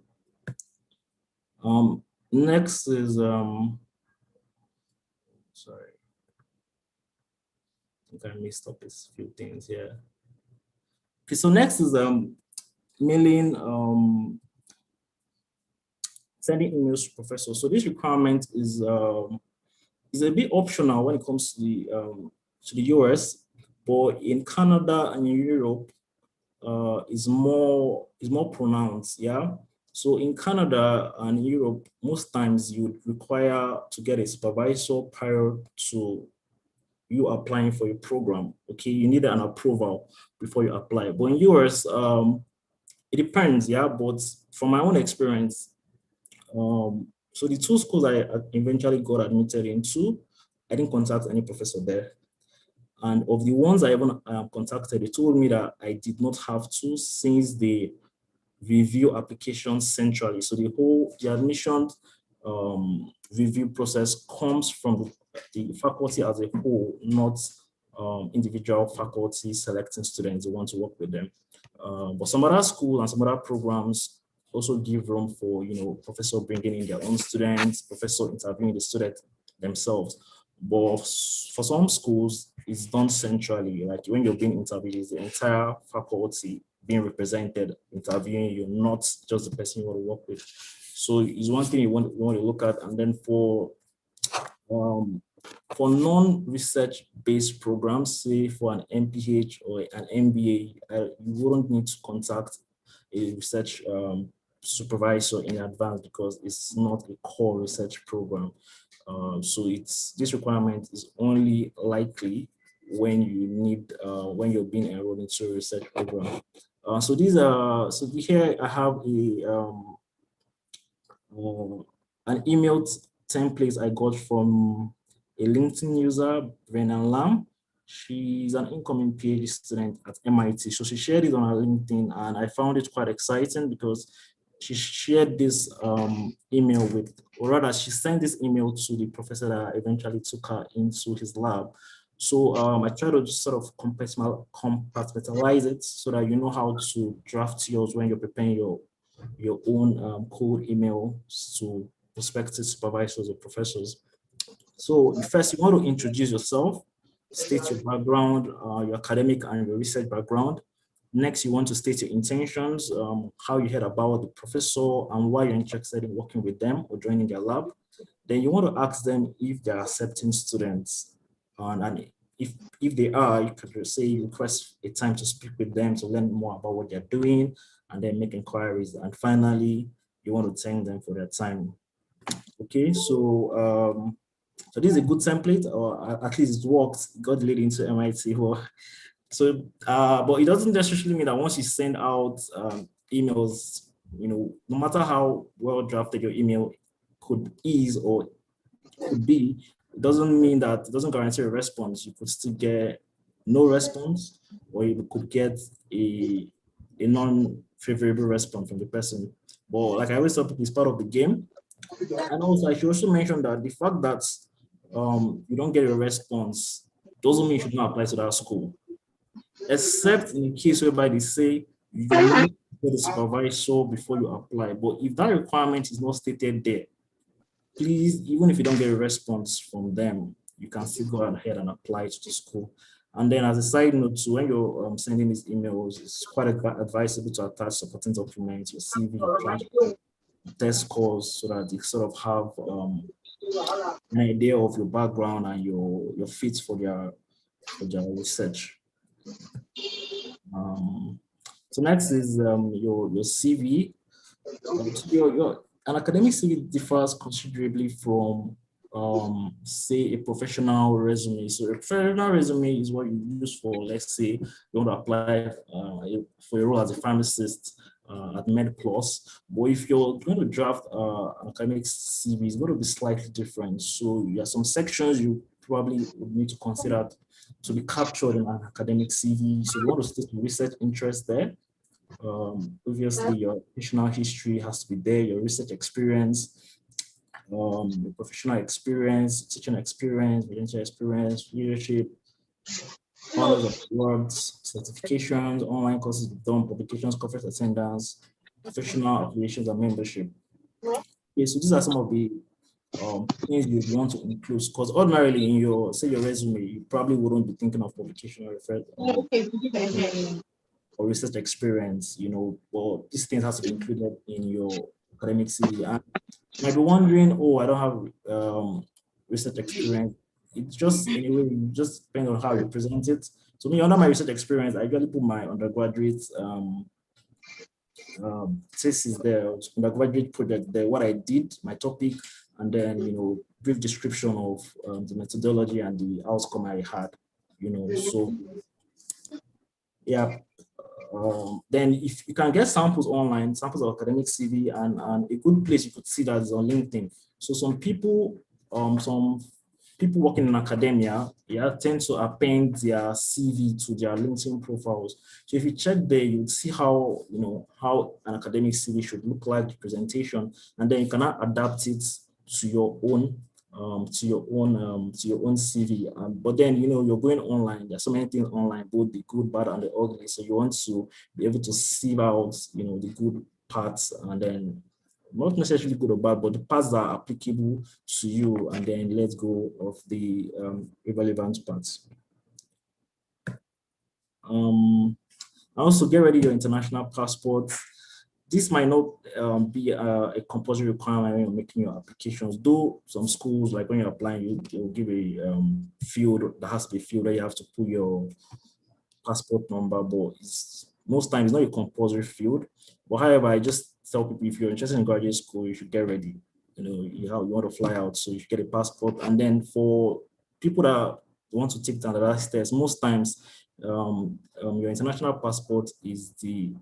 Next is, sorry. I think I messed up a few things here. Okay, so next is mailing, sending emails to professors. So this requirement is a bit optional when it comes to the US, but in Canada and in Europe, is more pronounced. Yeah. So in Canada and Europe, most times you would require to get a supervisor prior to you applying for a program. Okay, you need an approval before you apply. But in US, it depends, yeah. But from my own experience, so the 2 schools I eventually got admitted into, I didn't contact any professor there. And of the ones I even contacted, they told me that I did not have to, since they review applications centrally. So the admission review process comes from the faculty as a whole, not individual faculty selecting students who want to work with them. But some other schools and some other programs also give room for, professor bringing in their own students, professor interviewing the students themselves. But for some schools, it's done centrally. Like when you're being interviewed, it's the entire faculty being represented, interviewing you, not just the person you want to work with. So it's one thing you want to look at. And then for non-research based programs, say for an MPH or an MBA, you wouldn't need to contact a research supervisor in advance because it's not a core research program. So this requirement is only likely when you need when you're being enrolled into a research program. So here I have an email template I got from a LinkedIn user, Brennan Lam. She's an incoming PhD student at MIT. So she shared it on her LinkedIn and I found it quite exciting because she shared this email with, or rather she sent this email to the professor that eventually took her into his lab. So I try to just sort of compartmentalize it so that you know how to draft yours when you're preparing your own code email to prospective supervisors or professors. So first, you want to introduce yourself, state your background, your academic and your research background. Next, you want to state your intentions, how you heard about the professor and why you're interested in working with them or joining their lab. Then you want to ask them if they're accepting students. And if they are, you could say request a time to speak with them to learn more about what they're doing and then make inquiries. And finally, you want to thank them for their time. Okay, so so this is a good template, or at least it worked. It got lead into MIT. So, but it doesn't necessarily mean that once you send out emails, no matter how well drafted your email could be, it doesn't mean that, it doesn't guarantee a response. You could still get no response, or you could get a non-favorable response from the person. But like I always tell people, it's part of the game. And also, I should also mention that the fact that you don't get a response doesn't mean you should not apply to that school, except in the case whereby they say you need to get a supervisor before you apply. But if that requirement is not stated there, please, even if you don't get a response from them, you can still go ahead and apply to the school. And then as a side note, so when you're sending these emails, it's quite advisable to attach supporting documents, your CV, your transcript, test scores, so that you sort of have an idea of your background and your fit for their research. So next is your CV. An academic CV differs considerably from say a professional resume. So a professional resume is what you use for, let's say, you want to apply for a role as a pharmacist at MedPlus. But if you're going to draft an academic CV, it's going to be slightly different. So there are some sections you probably would need to consider to be captured in an academic CV. So you want to state your research interest there. Obviously, your professional history has to be there, your research experience, your professional experience, teaching experience, volunteer experience, leadership, honors of awards, certifications, online courses done, publications, conference attendance, professional affiliations, and membership. Okay, so these are some of the things you want to include, because ordinarily in your, say, your resume, you probably wouldn't be thinking of publication or research experience, but these things has to be included in your academic CV. And you might be wondering, oh, I don't have research experience. It's just, anyway, it just depends on how you present it. So me, under my research experience, I usually put my undergraduate thesis there, undergraduate project there, what I did, my topic, and then, brief description of the methodology and the outcome I had, so yeah. Then if you can get samples online, samples of academic CV, and a good place you could see that is on LinkedIn. So some people working in academia, tend to append their CV to their LinkedIn profiles. So if you check there, you'll see how, how an academic CV should look like, the presentation, and then you can adapt it to your own CV. But then, you're going online. There's so many things online, both the good, bad, and the ugly. So you want to be able to sieve out, the good parts, and then not necessarily good or bad, but the parts that are applicable to you, and then let go of the irrelevant parts. Also, get ready your international passport. This might not be a compulsory requirement when you're making your applications, though some schools, like when you're applying, you'll give a field that has to be filled where you have to put your passport number, but most times it's not a compulsory field. But however, I just tell people, if you're interested in graduate school, you should get ready. You want to fly out, so you should get a passport. And then for people that want to take the last test, most times your international passport is the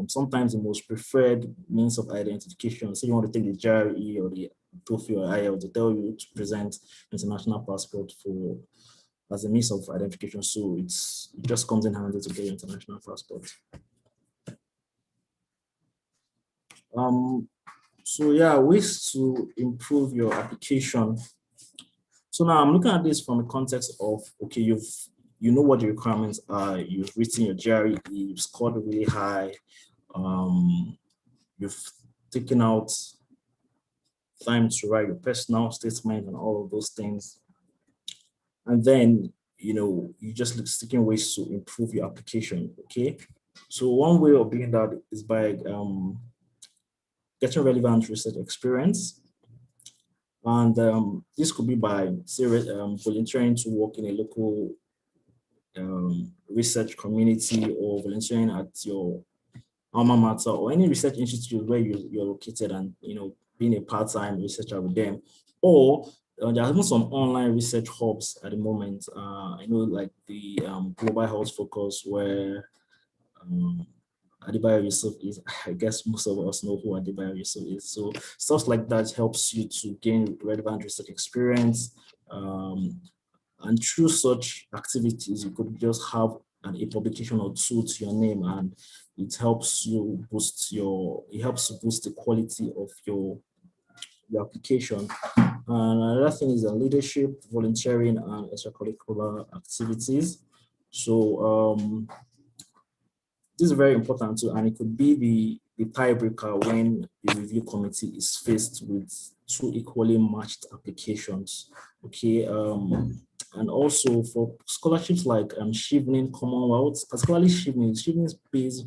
sometimes the most preferred means of identification. So you want to take the GRE or the TOEFL or IELTS, to tell you to present international passport as a means of identification. So it just comes in handy to get international passport. So yeah, ways to improve your application. So now I'm looking at this from the context of, okay, you know what the requirements are, you've written your GRE, you've scored really high, you've taken out time to write your personal statement and all of those things. And then, you just look seeking ways to improve your application, okay? So one way of doing that is by getting relevant research experience. And this could be by, say, volunteering to work in a local research community, or volunteering at your alma mater or any research institute where you're located, and being a part-time researcher with them. Or there are even some online research hubs at the moment. I know, like the Global Health Focus, where Adebayo Yusuf is. I guess most of us know who Adebayo Yusuf is. So stuff like that helps you to gain relevant research experience. And through such activities, you could just have a publication or two to your name, and it helps you boost the quality of your application. And another thing is leadership, volunteering, and extracurricular activities. So this is very important too, and it could be the tiebreaker when the review committee is faced with two equally matched applications. Okay, and also for scholarships like Chevening, Commonwealth, particularly Chevening pays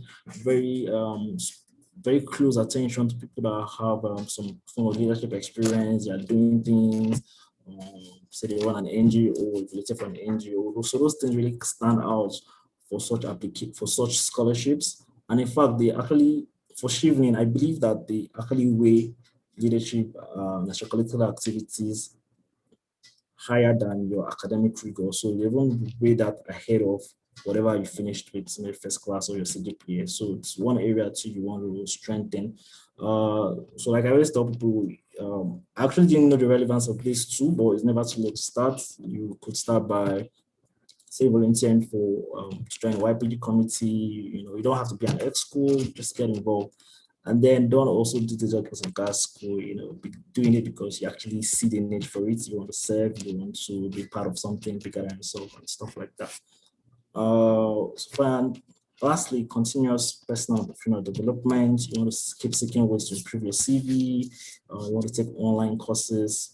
very close attention to people that have some form of leadership experience. They are doing things. Say they run an NGO, related from an NGO. So those things really stand out for such scholarships. And in fact, they actually, for Chevening, I believe that they actually weigh leadership and extracurricular activities higher than your academic rigor. So they even weigh that ahead of whatever you finished with in your first class or your CGPA. So it's one area too you want to strengthen. So like I always tell people, I actually didn't know the relevance of these two, but it's never too late to start. You could start by, say, volunteering for to join a YPG committee. You don't have to be an ex-school, just get involved. And then don't also do this because of grad school, be doing it because you actually see the need for it. You want to serve, you want to be part of something bigger than yourself and stuff like that. And lastly, continuous personal and professional development. You want to keep seeking ways to improve your CV. You want to take online courses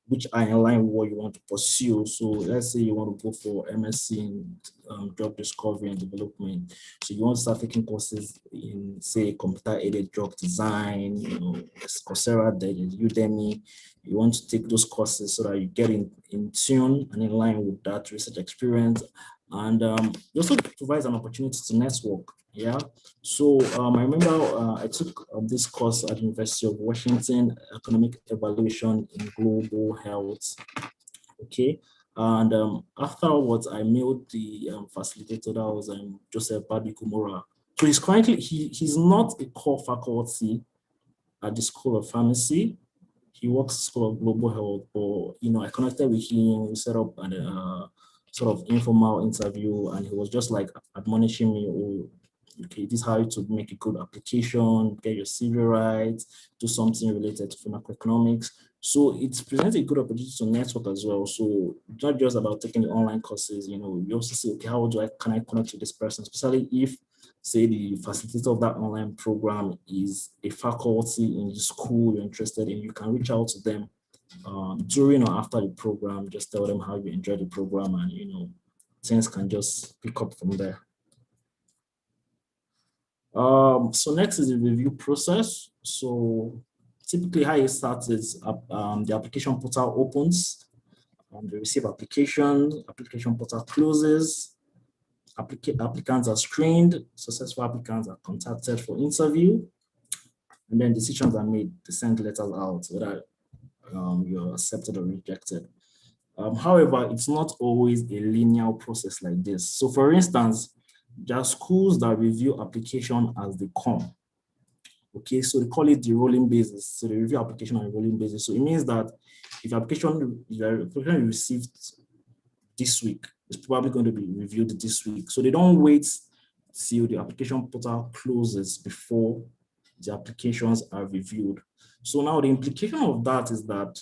which are in line with what you want to pursue. So let's say you want to go for MSc in drug discovery and development. So you want to start taking courses in, say, computer-aided drug design, Coursera, Udemy. You want to take those courses so that you get in tune and in line with that research experience. And it also provides an opportunity to network. Yeah. So I remember I took this course at the University of Washington, Economic Evaluation in Global Health. Okay. And afterwards, I mailed the facilitator, that was Joseph Babikumura. So he's not a core faculty at the School of Pharmacy. He works at the School of Global Health, but I connected with him, we set up an sort of informal interview, and he was just like admonishing me, oh, okay, this is how to make a good application, get your CV right, do something related to pharmacoeconomics. So it presents a good opportunity to network as well. So it's not just about taking the online courses, you also say, okay, how can I connect with this person, especially if, say, the facilitator of that online program is a faculty in the school you're interested in. You can reach out to them during or after the program, just tell them how you enjoy the program, and things can just pick up from there. So next is the review process. So typically how it starts is the application portal opens, they receive application portal closes, applicants are screened, successful applicants are contacted for interview, and then decisions are made to send letters out, whether you're accepted or rejected. However, it's not always a linear process like this. So for instance, there are schools that review application as they come. Okay, so they call it the rolling basis. So they review application on a rolling basis. So it means that if your application you received this week, it's probably going to be reviewed this week. So they don't wait till the application portal closes before the applications are reviewed. So now the implication of that is that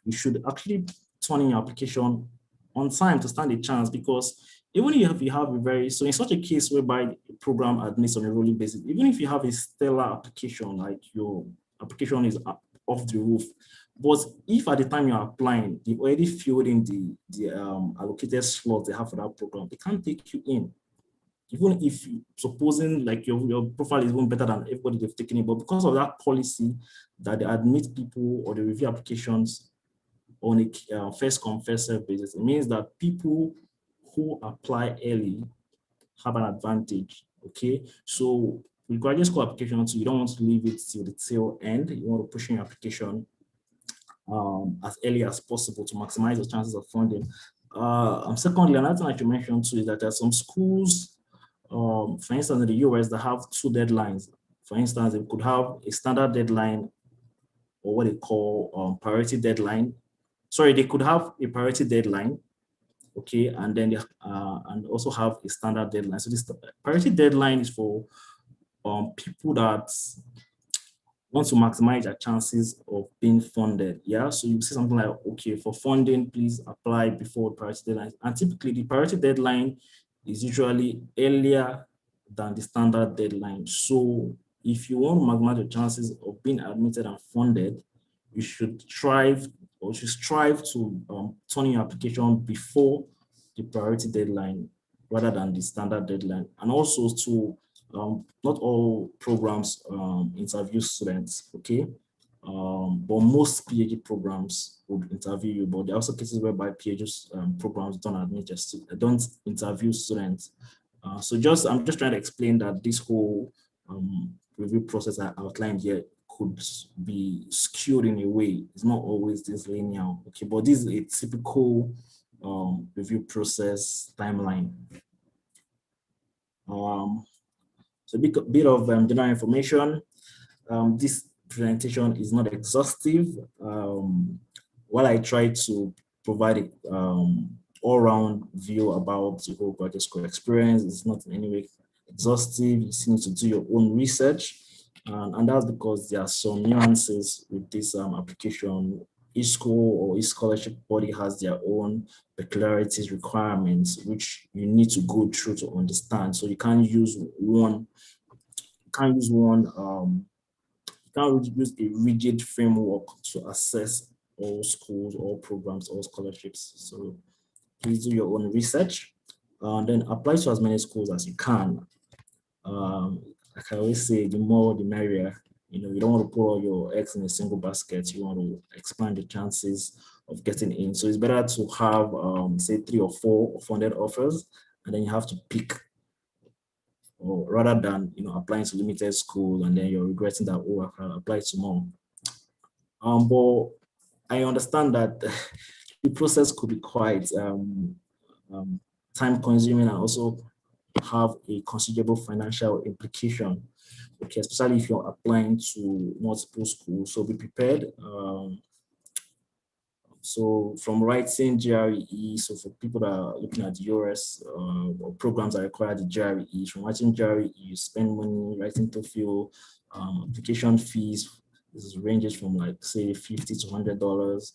you should actually turn in your application on time to stand a chance, because even if you have a very, so in such a case whereby the program admits on a rolling basis, even if you have a stellar application, like your application is off the roof, but if at the time you're applying, you've already filled in the allocated slots they have for that program, they can't take you in. Even if supposing like your profile is even better than everybody they've taken it, but because of that policy that they admit people or they review applications on a first come first serve basis, it means that people who apply early have an advantage. Okay, so with graduate school applications, you don't want to leave it till the tail end. You want to push in your application as early as possible to maximize the chances of funding. Secondly, another thing I should mention too is that there are some schools, for instance, in the US, that have two deadlines. For instance, they could have a standard deadline or what they call priority deadline. Sorry, they could have a priority deadline, okay, and then they, and also have a standard deadline. So this priority deadline is for people that want to maximize their chances of being funded. Yeah, so you say something like, okay, for funding, please apply before priority deadline. And typically the priority deadline is usually earlier than the standard deadline. So if you want to maximize your chances of being admitted and funded, you should strive to turn in your application before the priority deadline rather than the standard deadline. And also to not all programs interview students, okay? But most PhD programs would interview you, but there are also cases whereby PhD programs don't interview students. So I'm just trying to explain that this whole review process I outlined here could be skewed in a way. It's not always this linear, okay? But this is a typical review process timeline. So a bit of general information. This presentation is not exhaustive. While I try to provide all-round view about the whole graduate school experience, it's not in any way exhaustive. You still need to do your own research. And that's because there are some nuances with this application. Each school or each scholarship body has their own peculiarities, requirements, which you need to go through to understand. So you can't use you can't use a rigid framework to assess all schools, all programs, all scholarships. So please do your own research and then apply to as many schools as you can. Like I always say, the more the merrier. You know, you don't want to put all your eggs in a single basket. You want to expand the chances of getting in. So it's better to have, say, 3 or 4 funded offers, and then you have to pick, or rather than applying to limited school and then you're regretting that, oh, I can apply to more. But I understand that the process could be quite time consuming and also have a considerable financial implication, okay, especially if you're applying to multiple schools. So be prepared. So from writing GRE, so for people that are looking at the US or programs that require the GRE, from writing GRE, you spend money writing TOEFL, application fees. This ranges from like say $50 to $100.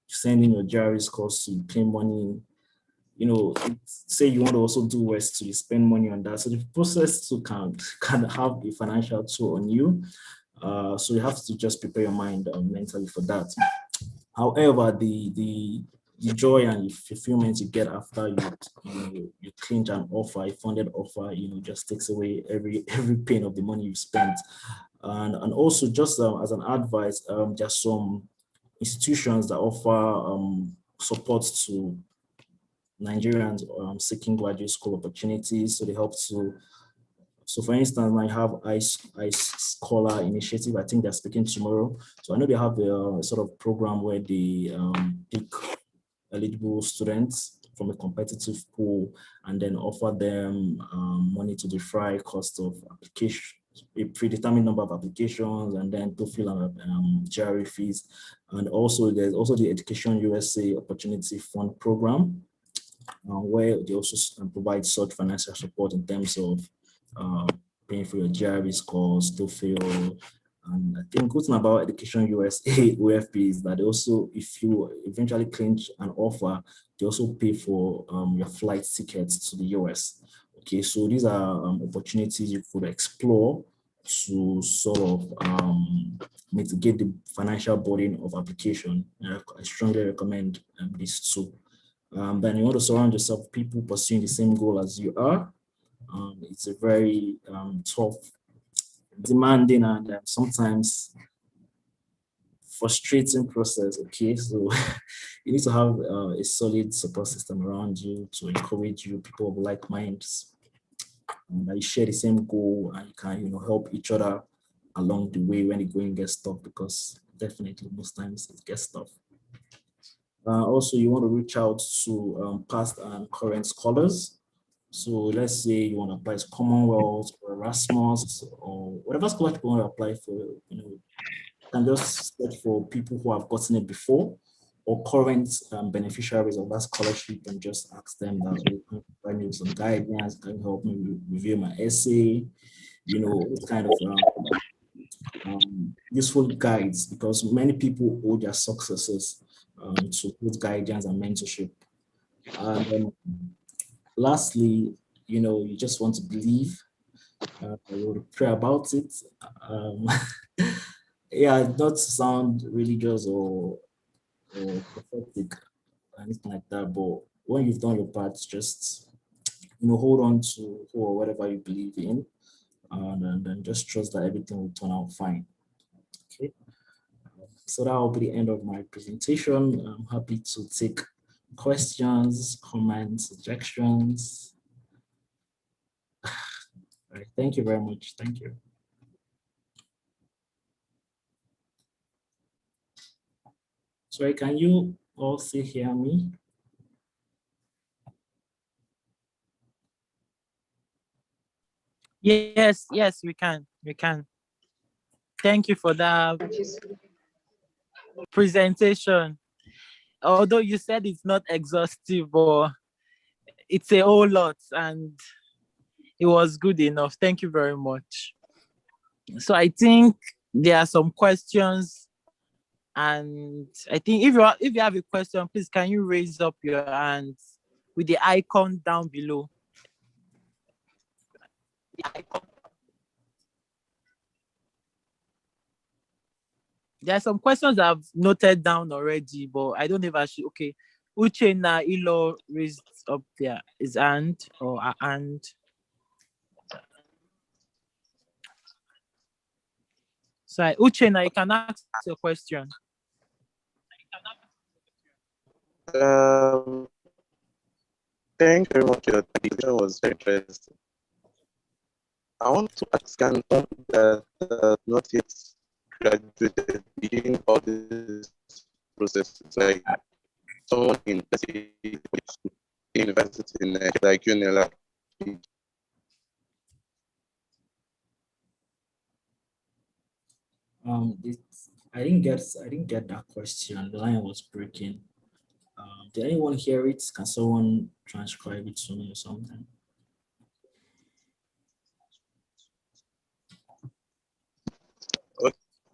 Sending your GRE scores to pay money. Say you want to also do West, so you spend money on that. So the process to can have a financial toll on you. So you have to just prepare your mind mentally for that. However, the joy and the fulfillment you get after you clinch an offer, a funded offer, just takes away every pain of the money you spent. And also just as an advice, just some institutions that offer support to Nigerians seeking graduate school opportunities. So they help to, so for instance, I have ICE Scholar Initiative. I think they're speaking tomorrow. So I know they have a sort of program where they pick eligible students from a competitive pool and then offer them money to defray cost of application, a predetermined number of applications, and then TOEFL and GRE fees. And also there's also the Education USA Opportunity Fund program, where they also provide such financial support in terms of paying for your GRE scores, TOEFL. And I think good thing about Education USA OFP is that they also, if you eventually clinch an offer, they also pay for your flight tickets to the US. Okay, so these are opportunities you could explore to sort of mitigate the financial burden of application. I strongly recommend these two. Then you want to surround yourself with people pursuing the same goal as you are. It's a very tough, demanding, and sometimes frustrating process. Okay, so you need to have a solid support system around you to encourage you, people of like minds, that you share the same goal, and you can help each other along the way when the going gets tough, because definitely most times it gets tough. Also, you want to reach out to past and current scholars. So let's say you want to apply to Commonwealth or Erasmus or whatever scholarship you want to apply for, you can just search for people who have gotten it before or current beneficiaries of that scholarship, and just ask them that, I need some guidance, can you help me review my essay, this kind of useful guides, because many people owe their successes to good guidance and mentorship. And then lastly, you just want to believe, you want to pray about it. Yeah, not to sound religious or prophetic or anything like that, but when you've done your part, just hold on to who or whatever you believe in, and then just trust that everything will turn out fine. Okay, so that will be the end of my presentation. I'm happy to take questions, comments, suggestions. All right, thank you very much. Thank you. Sorry, can you all still hear me? Yes, we can. Thank you for that presentation. Although you said it's not exhaustive, but it's a whole lot, and it was good enough. Thank you very much. So I think there are some questions, and I think if you have a question, please can you raise up your hand with the icon down below. There are some questions I've noted down already, but I don't know if I should. Okay, Uchenna Ilo raised up there his hand or a hand. So Uchenna, you can ask your question. Thank you very much. Your presentation was very interesting. I want to ask, can someone that not yet graduated begin all this process? Like someone in, let's say, university in like UNL. I didn't get that question. The line was breaking. Did anyone hear it? Can someone transcribe it to me or something?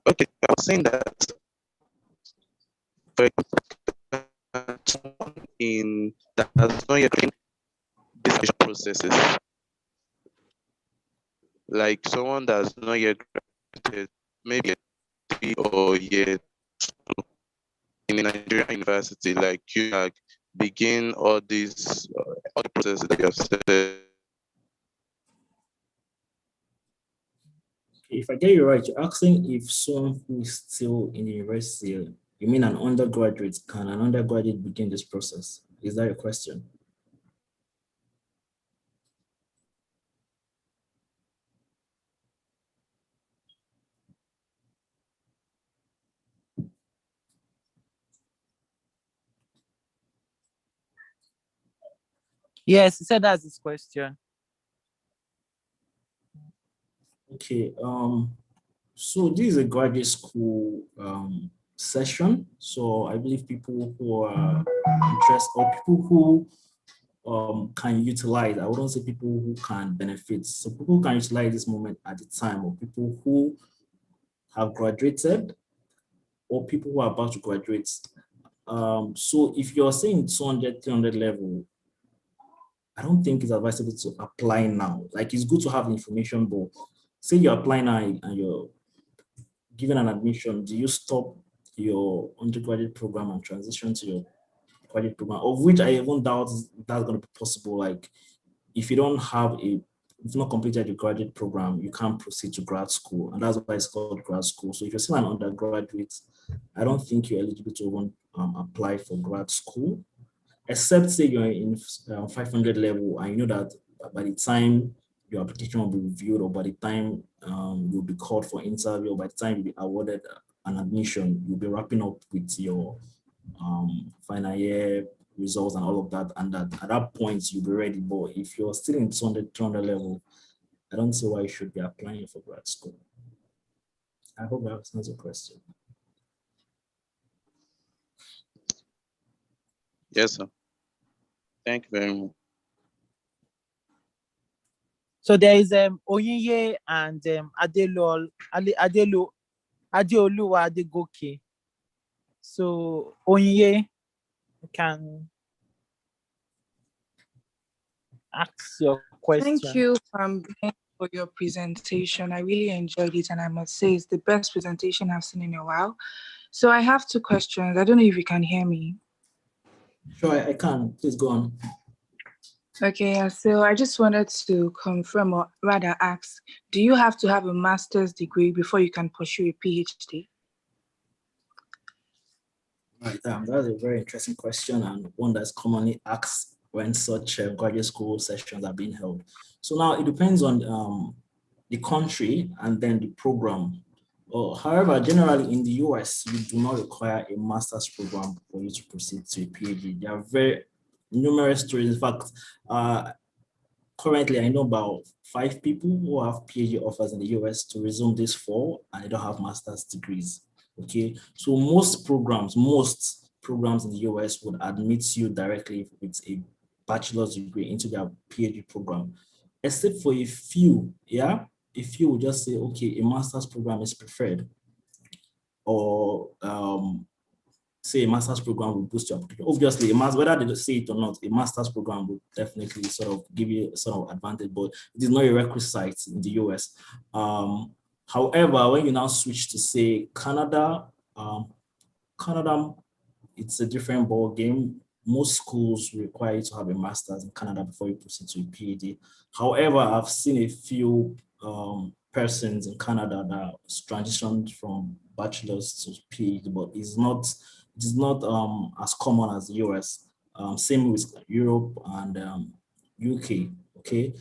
Okay, I was saying that for someone in that has not yet been this processes, like someone that's not yet graduated, maybe a 3 or year 2 in a Nigerian university, like you begin all these all the processes that you have said. If I get you right, you're asking if someone who is still in the university, you mean an undergraduate, can an undergraduate begin this process? Is that your question? Yes, he said that's his question. Okay, so this is a graduate school session. So I believe people who are interested, or people who can utilize. I wouldn't say people who can benefit. So people who can utilize this moment at the time, or people who have graduated, or people who are about to graduate. So if you're saying 200, 300 level, I don't think it's advisable to apply now. Like, it's good to have the information, but say you apply now and you're given an admission, do you stop your undergraduate program and transition to your graduate program? Of which I even doubt that's going to be possible. Like, if you don't have if you've not completed your graduate program, you can't proceed to grad school, and that's why it's called grad school. So if you're still an undergraduate, I don't think you're eligible to even apply for grad school, except say you're in 500 level and you know that by the time your application will be reviewed, or by the time you'll be called for interview, or by the time you'll be awarded an admission, you'll be wrapping up with your final year results and all of that, and that at that point you'll be ready. But if you're still in 200, 200 level, I don't see why you should be applying for grad school. I hope that answers your question. Yes, sir. Thank you very much. So there is Oyinye and Adeoluwa Adegoke. So Oyinye, you can ask your question. Thank you, for your presentation. I really enjoyed it, and I must say it's the best presentation I've seen in a while. So I have two questions. I don't know if you can hear me. Sure, I can. Please go on. Okay, so I just wanted to confirm, or rather ask, do you have to have a master's degree before you can pursue a PhD? Right, that's a very interesting question, and one that's commonly asked when such graduate school sessions are being held. So now it depends on the country and then the program. However, generally in the US, you do not require a master's program for you to proceed to a PhD. There are very numerous stories. In fact, currently I know about 5 people who have PhD offers in the US to resume this fall, and they don't have master's degrees. Okay, so most programs in the US would admit you directly with a bachelor's degree into their PhD program, except for a few, a few will just say, okay, a master's program is preferred, or say a master's program will boost your application. Obviously, whether they say it or not, a master's program will definitely sort of give you a sort of advantage, but it is not a requisite in the US. However, when you now switch to say Canada, it's a different ball game. Most schools require you to have a master's in Canada before you proceed to a PhD. However, I've seen a few persons in Canada that transitioned from bachelor's to PhD, but it is not as common as the US. Same with Europe and UK. Okay,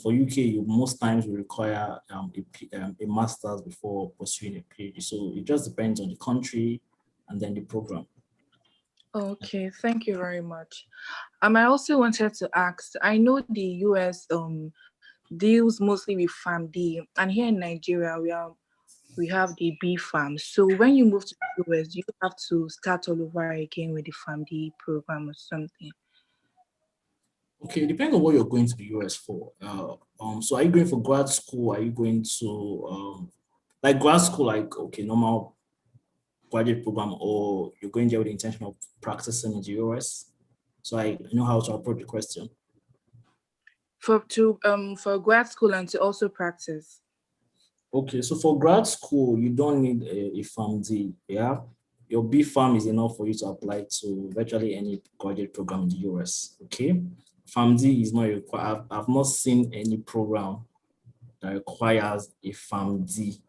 for UK, you most times will require a master's before pursuing a PhD. So it just depends on the country and then the program. Okay, thank you very much. I also wanted to ask, I know the US deals mostly with PharmD, and here in Nigeria we have the BPharm. So when you move to the US, you have to start all over again with the PharmD program or something. Okay, depending on what you're going to the US for. So are you going for grad school? Are you going to like grad school, like okay, normal graduate program, or you're going there with the intention of practicing in the US? So I know how to approach the question. For grad school and to also practice. Okay, so for grad school, you don't need a PharmD, yeah? Your BPharm is enough for you to apply to virtually any graduate program in the US, okay? PharmD is not required. I've not seen any program that requires a PharmD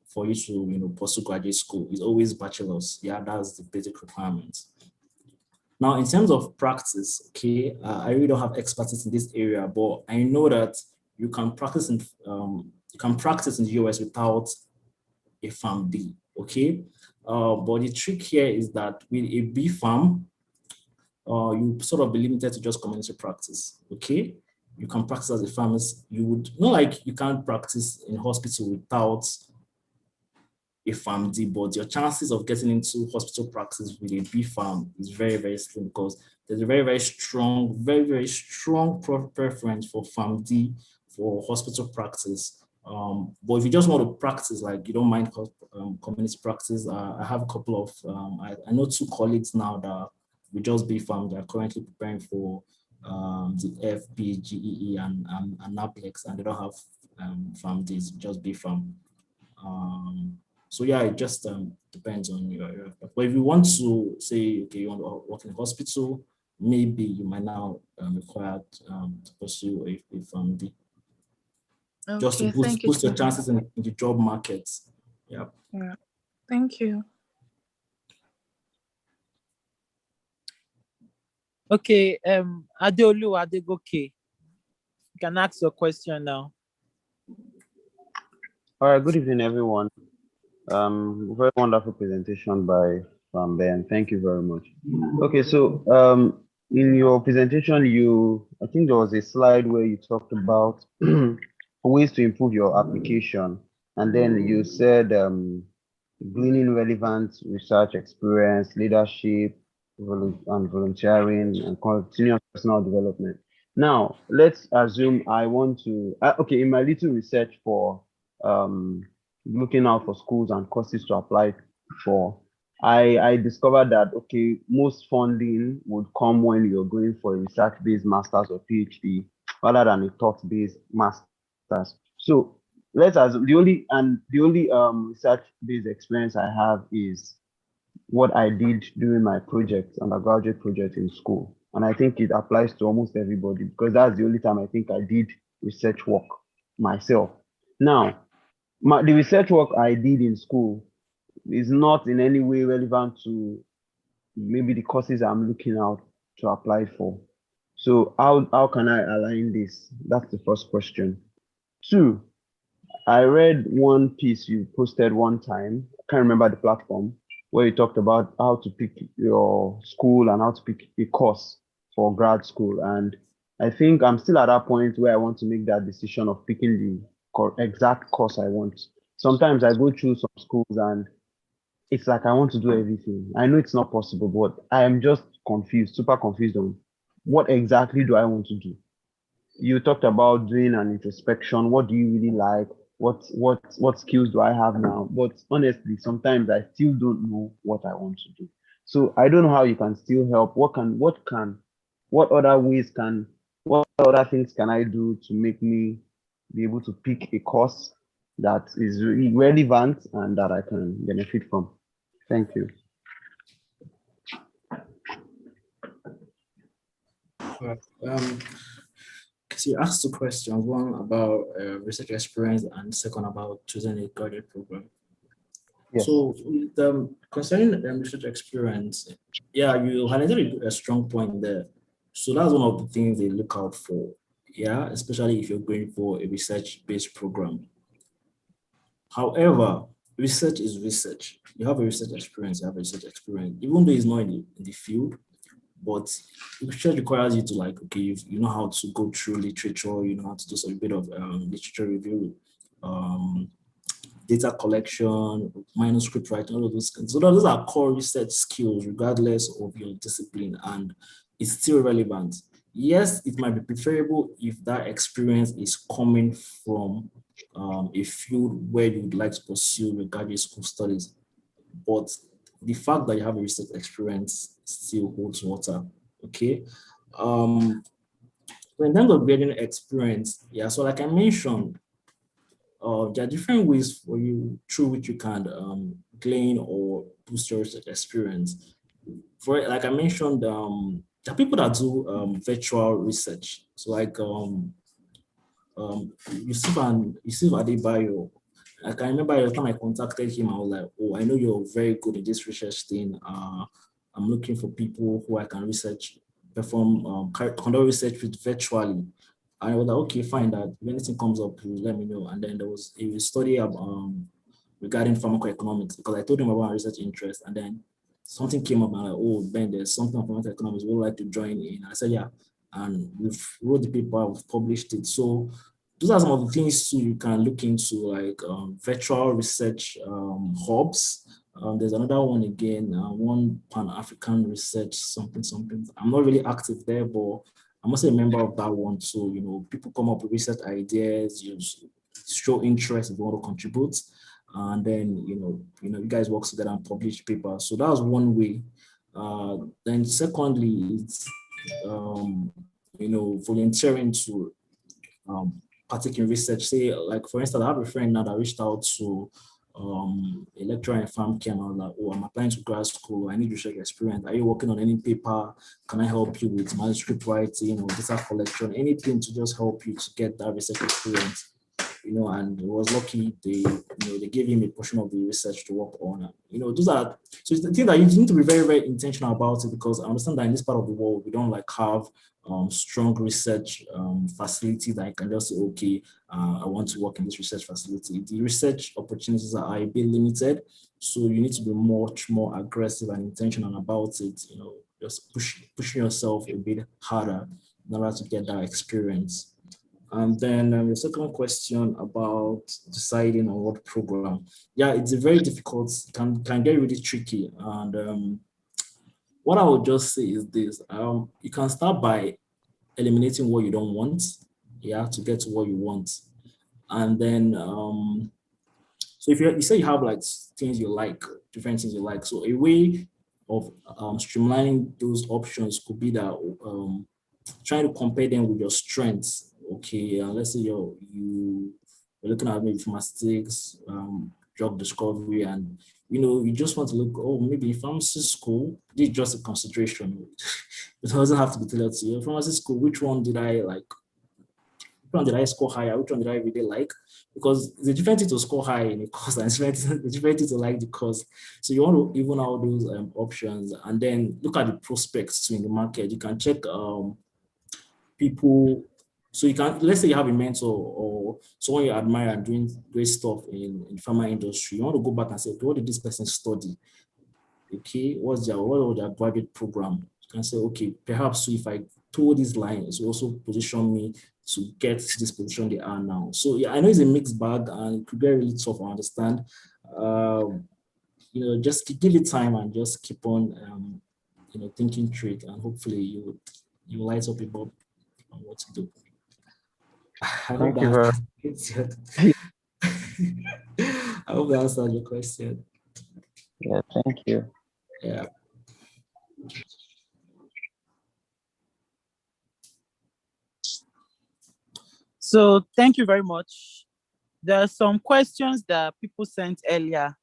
for you to, pursue graduate school. It's always bachelor's, yeah, that's the basic requirement. Now, in terms of practice, okay, I really don't have expertise in this area, but I know that you can practice in the US without a PharmD, okay? But the trick here is that with a BPharm, you sort of be limited to just community practice, okay? You can practice as a pharmacist. You would not like you can't practice in hospital without a PharmD, but your chances of getting into hospital practice with a BPharm is very, very slim because there's a very strong preference for PharmD for hospital practice. But if you just want to practice, like you don't mind community practice, I have a couple of, I know 2 colleagues now that will just BPharm. They're currently preparing for the FPGEE and NAPLEX, and they don't have PharmDs, just BPharm. So yeah, it just depends on your. But if you want to say, okay, you want to work in a hospital, maybe you might now require to pursue a PharmD. Okay, Just to boost your chances in the job market. Yeah. Yeah. Thank you. Okay, Adeolu Adegoke, you can ask your question now. All right, good evening, everyone. Very wonderful presentation by Ben. Thank you very much. Okay, so in your presentation, I think there was a slide where you talked about ways to improve your application, and then you said gleaning relevant research experience, leadership, and volunteering, and continuous personal development. Now, let's assume I want to, okay, in my little research for looking out for schools and courses to apply for, I discovered that, okay, most funding would come when you're going for a research-based master's or PhD rather than a thought-based master's. So let's assume the only research-based experience I have is what I did during my undergraduate project in school. And I think it applies to almost everybody because that's the only time I think I did research work myself. Now, the research work I did in school is not in any way relevant to maybe the courses I'm looking out to apply for. So how can I align this? That's the first question. 2, I read one piece you posted one time, I can't remember the platform, where you talked about how to pick your school and how to pick a course for grad school. And I think I'm still at that point where I want to make that decision of picking the exact course I want. Sometimes I go through some schools and it's like I want to do everything. I know it's not possible, but I am just confused, super confused on what exactly do I want to do. You talked about doing an introspection. What do you really like? What skills do I have now? But honestly, sometimes I still don't know what I want to do. So I don't know how you can still help. What other things can I do to make me be able to pick a course that is really relevant and that I can benefit from? Thank you. So you asked 2 questions, one about research experience and second about choosing a graduate program. Yes. So concerning research experience, yeah, you highlighted a strong point there. So that's one of the things they look out for, yeah, especially if you're going for a research-based program. However, research is research. You have a research experience, even though it's not in the field, but research requires you to like, okay, you know how to go through literature, you know how to do some bit of literature review, data collection, manuscript writing, all of those things. So those are core research skills regardless of your discipline, and it's still relevant. Yes, it might be preferable if that experience is coming from a field where you would like to pursue your graduate school studies, but the fact that you have a research experience still holds water, okay? So in terms of getting experience, yeah, so like I mentioned, there are different ways for you through which you can gain or boost your research experience. For like I mentioned, there are people that do virtual research. So like Yusuf Adebayo, I can remember the time I contacted him, I was like, oh, I know you're very good in this research thing. I'm looking for people who I can conduct research with virtually. And I was like, okay, fine, that if anything comes up, please let me know. And then there was a study regarding pharmacoeconomics, because I told him about my research interest, and then something came up and I'm like, oh, Ben, there's something on pharmacoeconomics, we would like to join in. And I said, yeah, and we've wrote the paper, we've published it. So those are some of the things too you can look into, like virtual research hubs. There's another one again, one Pan-African research, something. I'm not really active there, but I'm also a member of that one. So, people come up with research ideas, you show interest if you want to contribute. And then, you guys work together and publish papers. So that was one way. Then secondly, it's, volunteering to partake in research. Say, like, for instance, I have a friend now that reached out to a lecturer in Pharm and I was like, oh, I'm applying to grad school. I need research experience. Are you working on any paper? Can I help you with manuscript writing or data collection? Anything to just help you to get that research experience. And it was lucky they gave him a portion of the research to work on. Those are, so it's the thing that you need to be very, very intentional about it, because I understand that in this part of the world, we don't have strong research facility that you can just say, okay, I want to work in this research facility. The research opportunities are a bit limited, so you need to be much more aggressive and intentional about it. Just pushing yourself a bit harder in order to get that experience. And then the second question about deciding on what program. Yeah, it's a very difficult, can get really tricky. And what I would just say is this, you can start by eliminating what you don't want, to get to what you want. And then, so if you say you have like things you like, different things you like, so a way of streamlining those options could be that trying to compare them with your strengths. Okay, let's say you're looking at maybe pharmacists, drug discovery, and you just want to look, oh, maybe pharmacist school, this is just a consideration. It doesn't have to be tailored to you. Pharmacist school, which one did I like? Which one did I score higher? Which one did I really like? Because it's a different thing to score high in a course and it's a different thing to like the course. So you want to even out those options and then look at the prospects too in the market. You can check people. So you can, let's say you have a mentor or someone you admire and doing great stuff in pharma industry. You want to go back and say, okay, what did this person study? Okay, what was their graduate program? You can say, okay, perhaps if I told these lines, will also position me to get to this position they are now. So yeah, I know it's a mixed bag and it could be really tough, I understand. Just give it time and just keep on, thinking straight, and hopefully you light up a bulb on what to do. I hope that I hope that answered your question. Yeah, thank you. Yeah. So thank you very much. There are some questions that people sent earlier,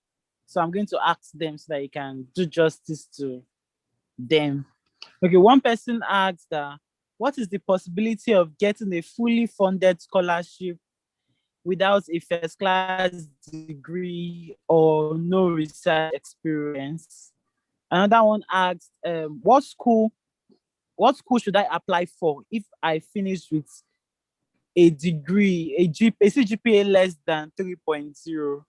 so I'm going to ask them so that you can do justice to them. Okay, one person asked, what is the possibility of getting a fully funded scholarship without a first-class degree or no research experience? Another one asked, what school should I apply for if I finish with a degree, a CGPA less than 3.0?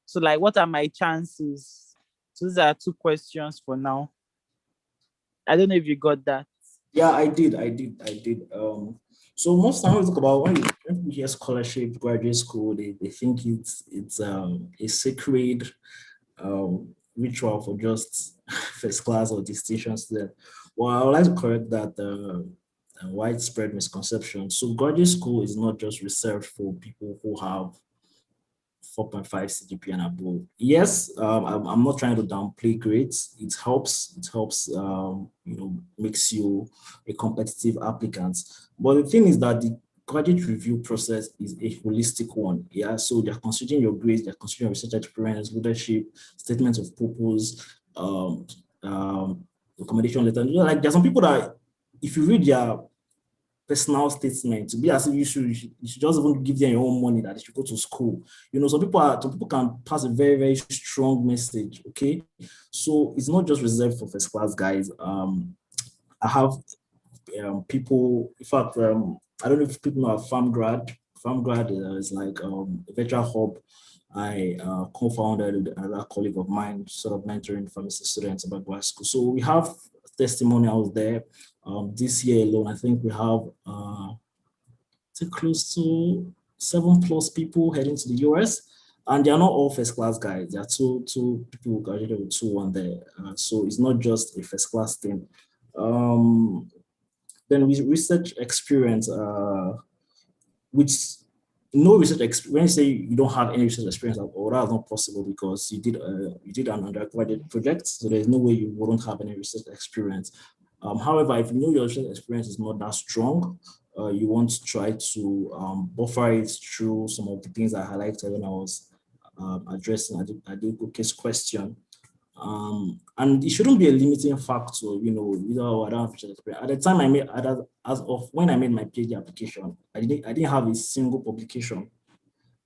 So like, what are my chances? So these are two questions for now. I don't know if you got that. Yeah, I did. So most times we talk about when people hear scholarship, graduate school, they think it's a sacred ritual for just first class or distinction students. Well, I would like to correct that widespread misconception. So graduate school is not just reserved for people who have 4.5 CGPA and above. Yes, I'm not trying to downplay grades. It helps, makes you a competitive applicant. But the thing is that the graduate review process is a holistic one. Yeah, so they're considering your grades, they're considering your research experience, leadership, statements of purpose, recommendation letter. Like there's some people that if you read their personal statement, to be as if you should just even give them your own money that they should go to school. Some people can pass a very, very strong message. Okay, so it's not just reserved for first class guys. I have people. In fact, I don't know if people know Pharm Grad. Pharm Grad is like a virtual hub I co-founded with another colleague of mine, sort of mentoring pharmacy students about grad school. So we have testimonials there. This year alone, I think we have close to 7+ people heading to the US. And they are not all first class guys. There are two people who graduated with 2-1 there. So it's not just a first class thing. Then with research experience, which no research experience, when you say you don't have any research experience at all, that's not possible because you did an undergraduate project, so there's no way you wouldn't have any research experience. However, if you know your research experience is not that strong, you want to try to buffer it through some of the things I highlighted when I was addressing Adegoke's question. And it shouldn't be a limiting factor, you know, I don't have research experience. At the time when I made my PhD application, I didn't have a single publication.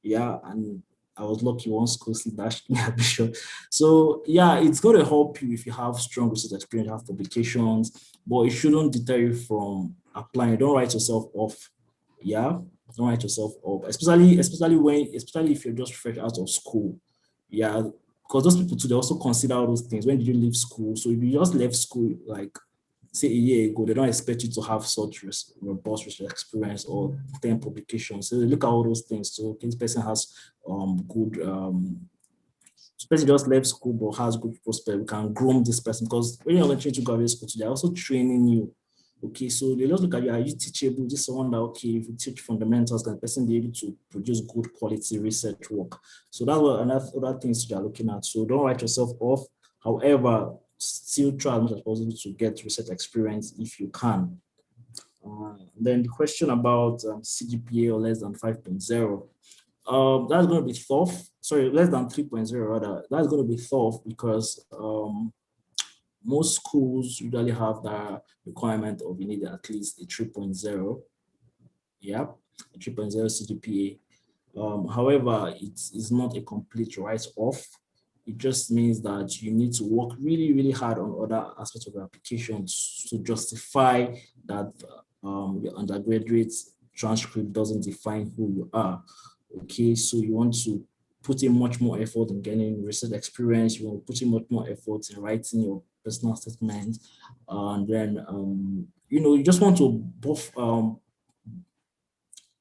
Yeah, and I was lucky one school dashed me admission. So yeah, it's going to help you if you have strong research experience, have publications, but it shouldn't deter you from applying. Don't write yourself off. Yeah, don't write yourself off, especially if you're just fresh out of school. Yeah, because those people too, they also consider all those things. When did you leave school? So if you just left school like say a year ago, they don't expect you to have such robust research experience or 10 publications. So they look at all those things. So this person has good, this person just left school but has good prospect. We can groom this person because when you're entering to graduate school, they're also training you. Okay, so they just look at you, are you teachable? This is someone that, okay, if you teach fundamentals, can the person be able to produce good quality research work? So that's what other things you're looking at. So don't write yourself off. However, still try as much as possible to get research experience if you can. Then the question about CGPA or less than 5.0, that's going to be tough. Sorry, less than 3.0 rather. That's going to be tough because most schools usually have the requirement of you need at least a 3.0. Yeah, a 3.0 CGPA. However, it's not a complete write-off. It just means that you need to work really, really hard on other aspects of your application to justify that your undergraduate transcript doesn't define who you are. Okay, so you want to put in much more effort in getting research experience. You want to put in much more effort in writing your personal statement, and then you just want to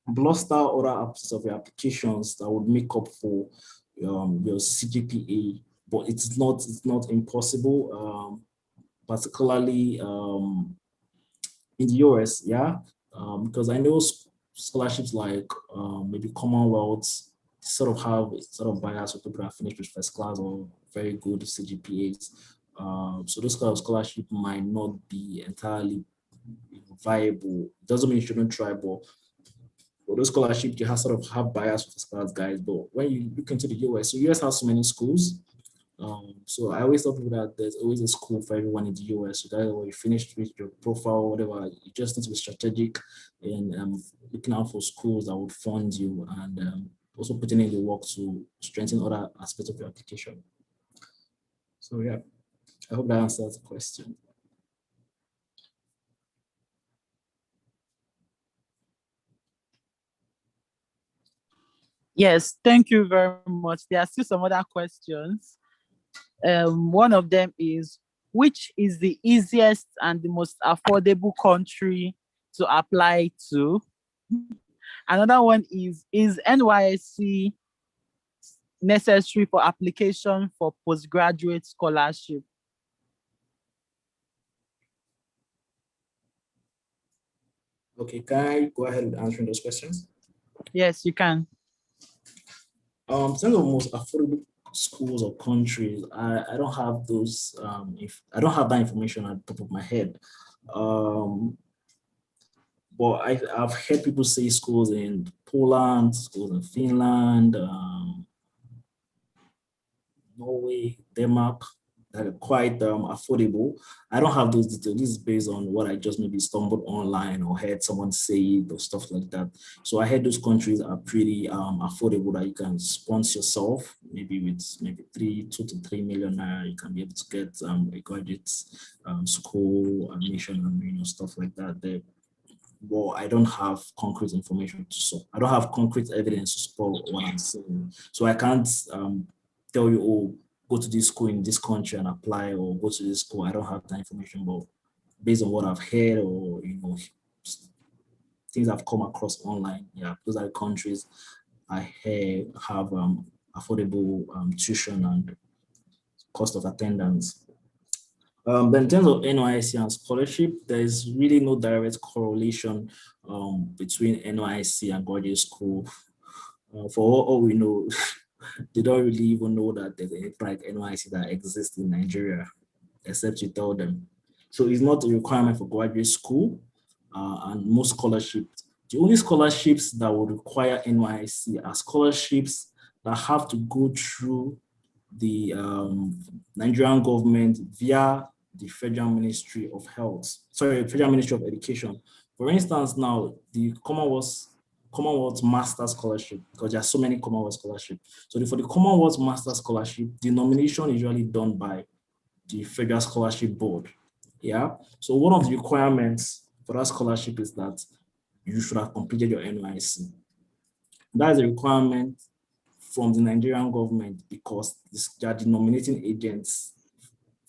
bluster other aspects of your applications that would make up for your CGPA, but it's not impossible, particularly in the US, yeah, because I know scholarships like maybe Commonwealth sort of have sort of bias for people that finish with first class or very good CGPAs. So those kind of scholarship might not be entirely viable. It doesn't mean you shouldn't try, but for those scholarships, you have sort of have bias for first class guys. But when you look into the US, so US has so many schools. So I always tell people that there's always a school for everyone in the US. So that when you finish with your profile, whatever, you just need to be strategic and looking out for schools that would fund you and also putting in the work to strengthen other aspects of your application. So yeah, I hope that answers the question. Yes, thank you very much. There are still some other questions. One of them is, which is the easiest and the most affordable country to apply to? Another one is NYSC necessary for application for postgraduate scholarship? Okay, can I go ahead with answering those questions? Yes, you can. In terms of most affordable schools or countries, I don't have those. I don't have that information at the top of my head. But I've heard people say schools in Poland, schools in Finland, Norway, Denmark, that are quite affordable. I don't have those details. This is based on what I just maybe stumbled online or heard someone say it or stuff like that. So I heard those countries are pretty affordable that you can sponsor yourself, maybe with maybe 2 to 3 million. You can be able to get a graduate school admission and stuff like that there. Well, I don't have concrete information I don't have concrete evidence to support what I'm saying. So I can't tell you, oh, go to this school in this country and apply, or go to this school. I don't have that information, but based on what I've heard or things I've come across online, yeah, those are the countries I have affordable tuition and cost of attendance. But in terms of NYSC and scholarship, there is really no direct correlation between NYSC and graduate school. For all we know, they don't really even know that there's anything like NYSC that exists in Nigeria, except you tell them. So it's not a requirement for graduate school and most scholarships. The only scholarships that would require NYSC are scholarships that have to go through the Nigerian government via the Federal Ministry of Federal Ministry of Education. For instance, now the Commonwealth Master Scholarship, because there are so many Commonwealth scholarships. So for the Commonwealth Master Scholarship, the nomination is usually done by the Federal Scholarship Board. Yeah. So one of the requirements for that scholarship is that you should have completed your NYSC. That is a requirement from the Nigerian government because they are the nominating agents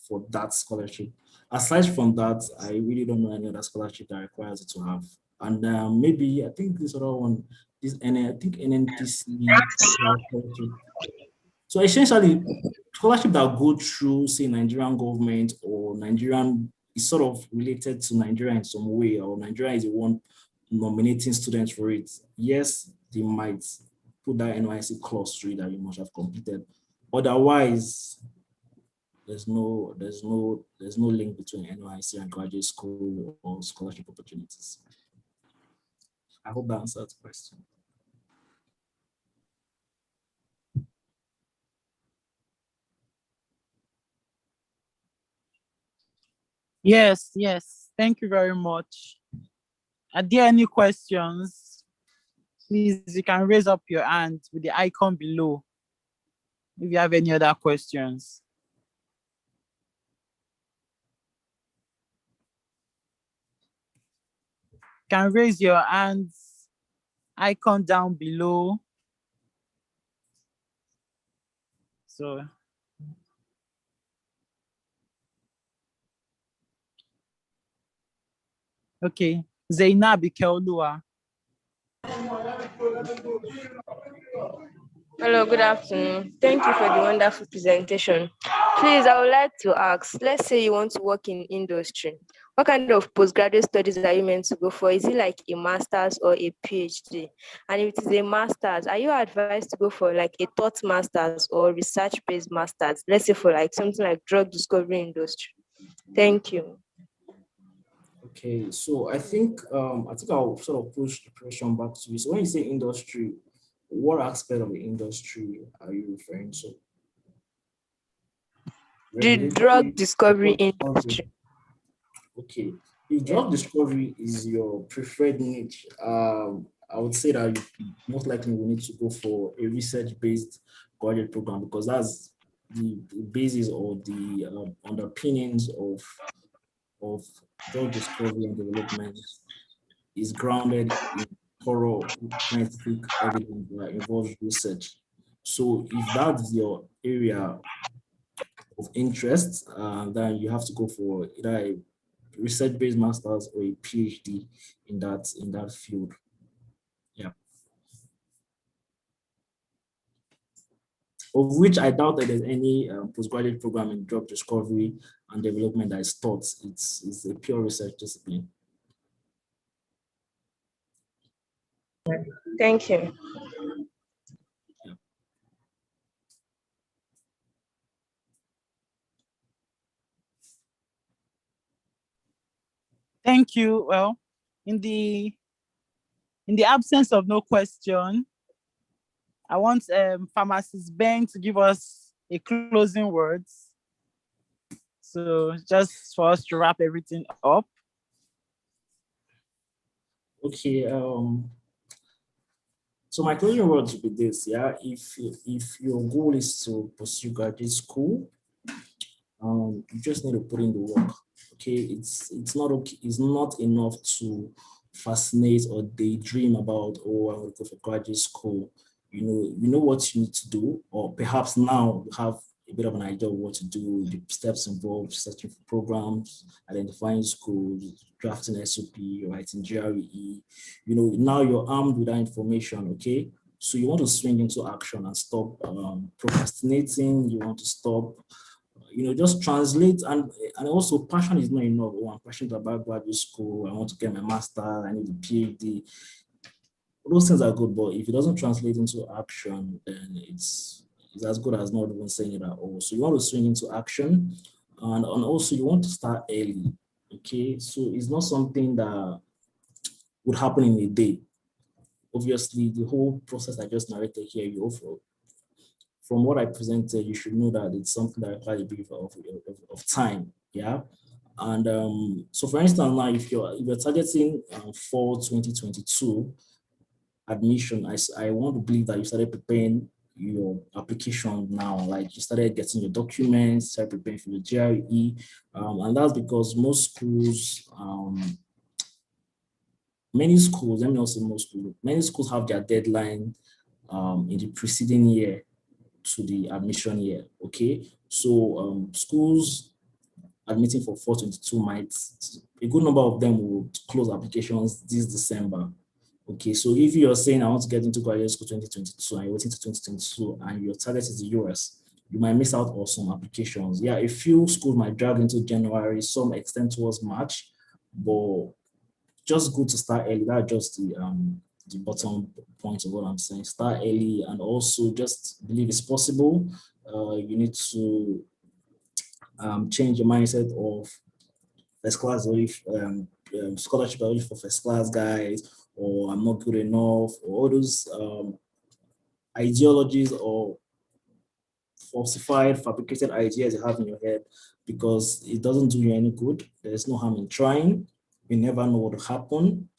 for that scholarship. Aside from that, I really don't know any other scholarship that requires it to have. And maybe, I think this other one, I think NNTC. So essentially, scholarship that go through, say, Nigerian government or Nigerian is sort of related to Nigeria in some way, or Nigeria is the one nominating students for it. Yes, they might put that NYSC clause to it that you must have completed. Otherwise, there's no link between NYSC and graduate school or scholarship opportunities. I hope that answers the question. Yes. Thank you very much. Are there any questions? Please, you can raise up your hand with the icon below if you have any other questions. You can raise your hands, icon down below. So, okay, Zainab Ikeolua. Hello, good afternoon. Thank you for the wonderful presentation. Please, I would like to ask, let's say you want to work in industry. What kind of postgraduate studies are you meant to go for? Is it like a master's or a PhD? And if it is a master's, are you advised to go for like a thought master's or research-based master's? Let's say for like something like drug discovery industry. Thank you. Okay, so I think I'll sort of push the question back to you. So when you say industry, what aspect of the industry are you referring to? The drug discovery industry. Okay, if drug discovery is your preferred niche, I would say that you most likely will need to go for a research-based graduate program because that's the basis or the underpinnings of drug discovery and development is grounded in thorough scientific evidence that involves research. So if that's your area of interest, then you have to go for either a research-based master's or a PhD in that field. Yeah. Of which I doubt that there's any postgraduate program in drug discovery and development that is taught. It's a pure research discipline. Thank you. Yeah. Thank you. Well, in the absence of no question, I want Pharmacist Ben to give us a closing words. So just for us to wrap everything up. Okay. So my closing words would be this. Yeah, if your goal is to pursue graduate school, you just need to put in the work. Okay, it's not enough to fascinate or daydream about, oh, I want to go for graduate school. You know what you need to do, or perhaps now you have a bit of an idea of what to do, the steps involved, searching for programs, identifying schools, drafting SOP, writing GRE. Now you're armed with that information, okay? So you want to swing into action and stop procrastinating. You want to stop, just translate. And also passion is not enough. Oh, I'm passionate about graduate school. I want to get my master. I need a PhD. Those things are good, but if it doesn't translate into action, then it's as good as not even saying it at all. So you want to swing into action, and also you want to start early. Okay, so it's not something that would happen in a day. Obviously, the whole process I just narrated here, from what I presented, you should know that it's something that requires a bit of time. Yeah. And so for instance, now if you're targeting fall 2022 admission, I want to believe that you started preparing your application now, like you started getting your documents, started preparing for the GRE, and that's because most schools, many schools, let me not say most schools, many schools have their deadline in the preceding year to the admission year, okay? So schools admitting for 422 might, a good number of them will close applications this December. Okay, so if you're saying I want to get into graduate school 2022 and you're waiting to 2022 and your target is the US, you might miss out on some applications. Yeah, a few schools might drag into January, some extend towards March, but just good to start early. That's just the bottom point of what I'm saying. Start early and also just believe it's possible. You need to change your mindset of first class scholarship only for first class guys, or I'm not good enough, or all those ideologies or falsified, fabricated ideas you have in your head, because it doesn't do you any good. There's no harm in trying. You never know what will happen.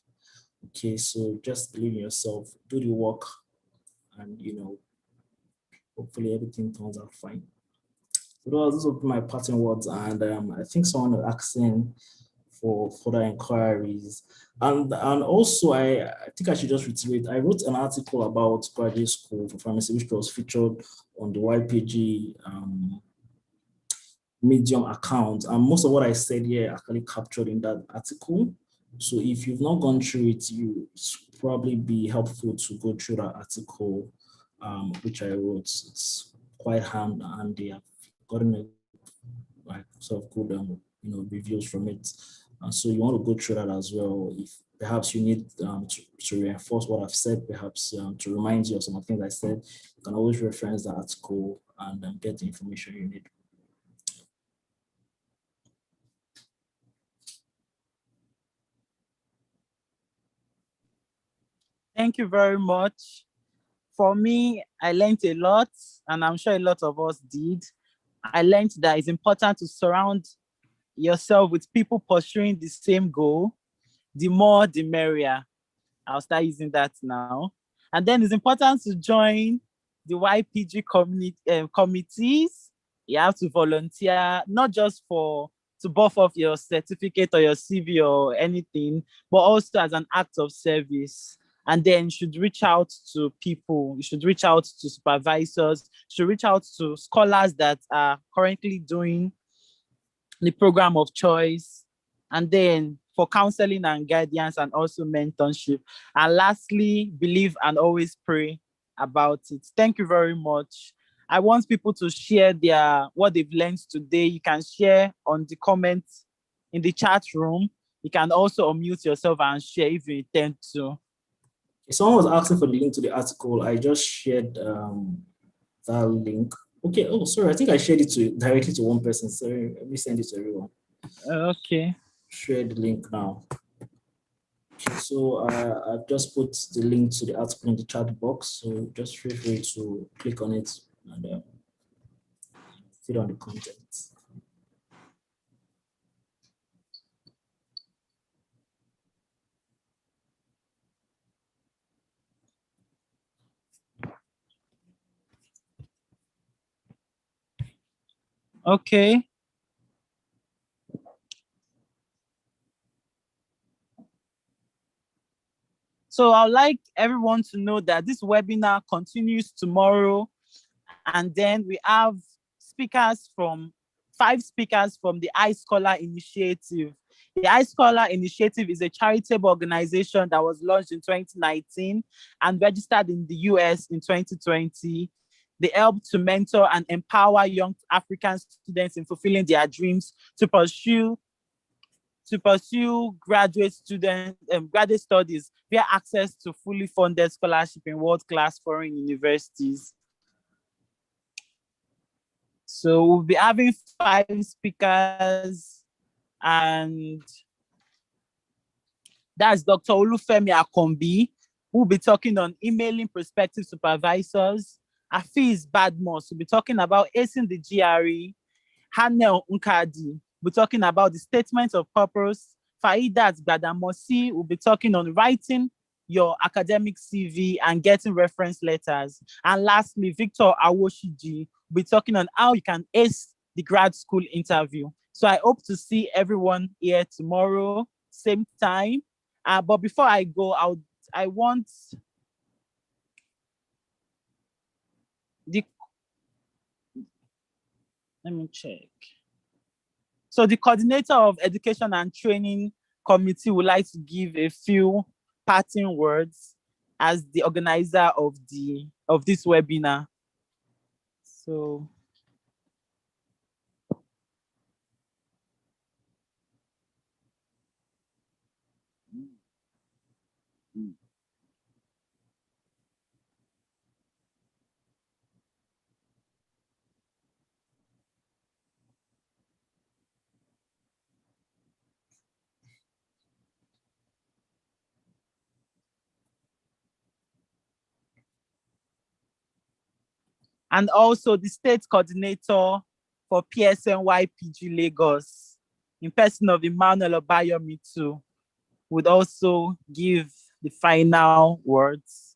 Okay, so just believe in yourself, do the work, and hopefully everything turns out fine. So those will be my parting words, and I think someone is asking for further inquiries. And also, I think I should just reiterate, I wrote an article about graduate school for pharmacy, which was featured on the YPG Medium account. And most of what I said here actually captured in that article. So if you've not gone through it, it's probably be helpful to go through that article, which I wrote. It's quite handy. I've gotten a sort of good reviews from it. So you want to go through that as well. If perhaps you need to reinforce what I've said, perhaps to remind you of some of the things I said, you can always reference the article and get the information you need. Thank you very much. For me, I learned a lot, and I'm sure a lot of us did. I learned that it's important to surround yourself with people pursuing the same goal. The more, the merrier. I'll start using that now. And then it's important to join the YPG committees. You have to volunteer, not just to buff off your certificate or your CV or anything, but also as an act of service. And then you should reach out to people. You should reach out to supervisors. You should reach out to scholars that are currently doing the program of choice. And then for counseling and guidance and also mentorship. And lastly, believe and always pray about it. Thank you very much. I want people to share what they've learned today. You can share on the comments in the chat room. You can also unmute yourself and share if you intend to. Someone was asking for the link to the article. I just shared that link. Okay. Oh, sorry. I think I shared it directly to one person. Sorry. Let me send it to everyone. Okay. Share the link now. Okay, so I've just put the link to the article in the chat box. So just feel free to click on it and feed on the content. Okay. So I'd like everyone to know that this webinar continues tomorrow. And then we have 5 speakers from the iScholar Initiative. The iScholar Initiative is a charitable organization that was launched in 2019 and registered in the US in 2020. They help to mentor and empower young African students in fulfilling their dreams to pursue graduate studies via access to fully funded scholarship in world-class foreign universities. So we'll be having 5 speakers, and that's Dr. Olufemi Akombi, who will be talking on emailing prospective supervisors. Afiz Badmos will be talking about acing the GRE. Hanel Nkadi will be talking about the statement of purpose. Faidat Gbadamosi will be talking on writing your academic CV and getting reference letters. And lastly, Victor Awoshiji will be talking on how you can ace the grad school interview. So I hope to see everyone here tomorrow, same time. But before I go, I want let me check. So the coordinator of education and training committee would like to give a few parting words as the organizer of this webinar. So and also the state coordinator for PSN-YPG Lagos, in person of Emmanuel Obayomi too, would also give the final words.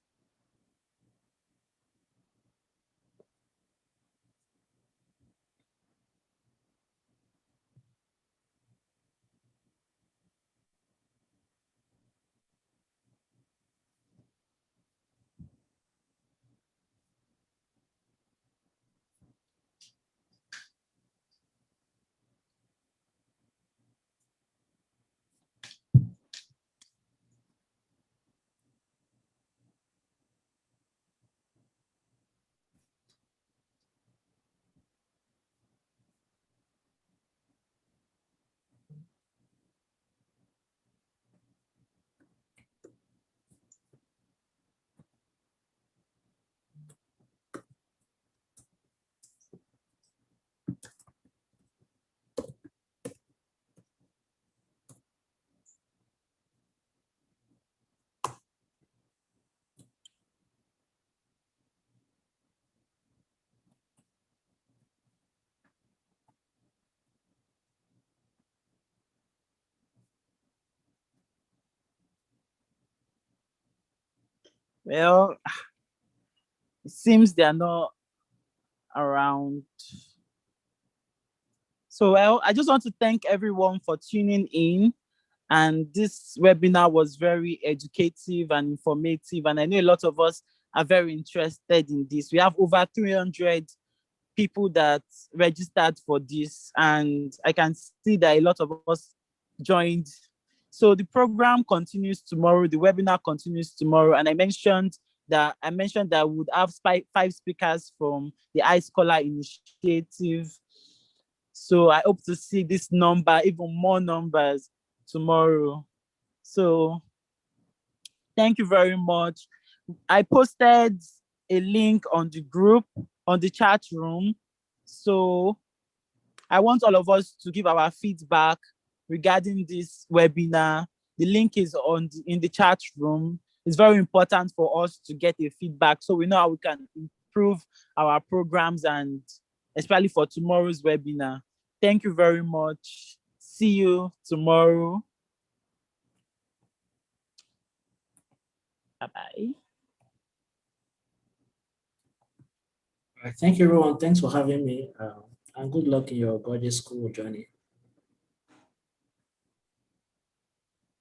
Well, it seems they are not around. So, well, I just want to thank everyone for tuning in. And this webinar was very educative and informative. And I know a lot of us are very interested in this. We have over 300 people that registered for this. And I can see that a lot of us joined. So the program continues tomorrow. The webinar continues tomorrow. And I mentioned that we would have 5 speakers from the iScholar Initiative. So I hope to see this number, even more numbers tomorrow. So thank you very much. I posted a link on the group, on the chat room. So I want all of us to give our feedback regarding this webinar. The link is in the chat room. It's very important for us to get a feedback so we know how we can improve our programs, and especially for tomorrow's webinar. Thank you very much. See you tomorrow. Bye-bye. All right, thank you, everyone. Thanks for having me. And good luck in your gorgeous school journey.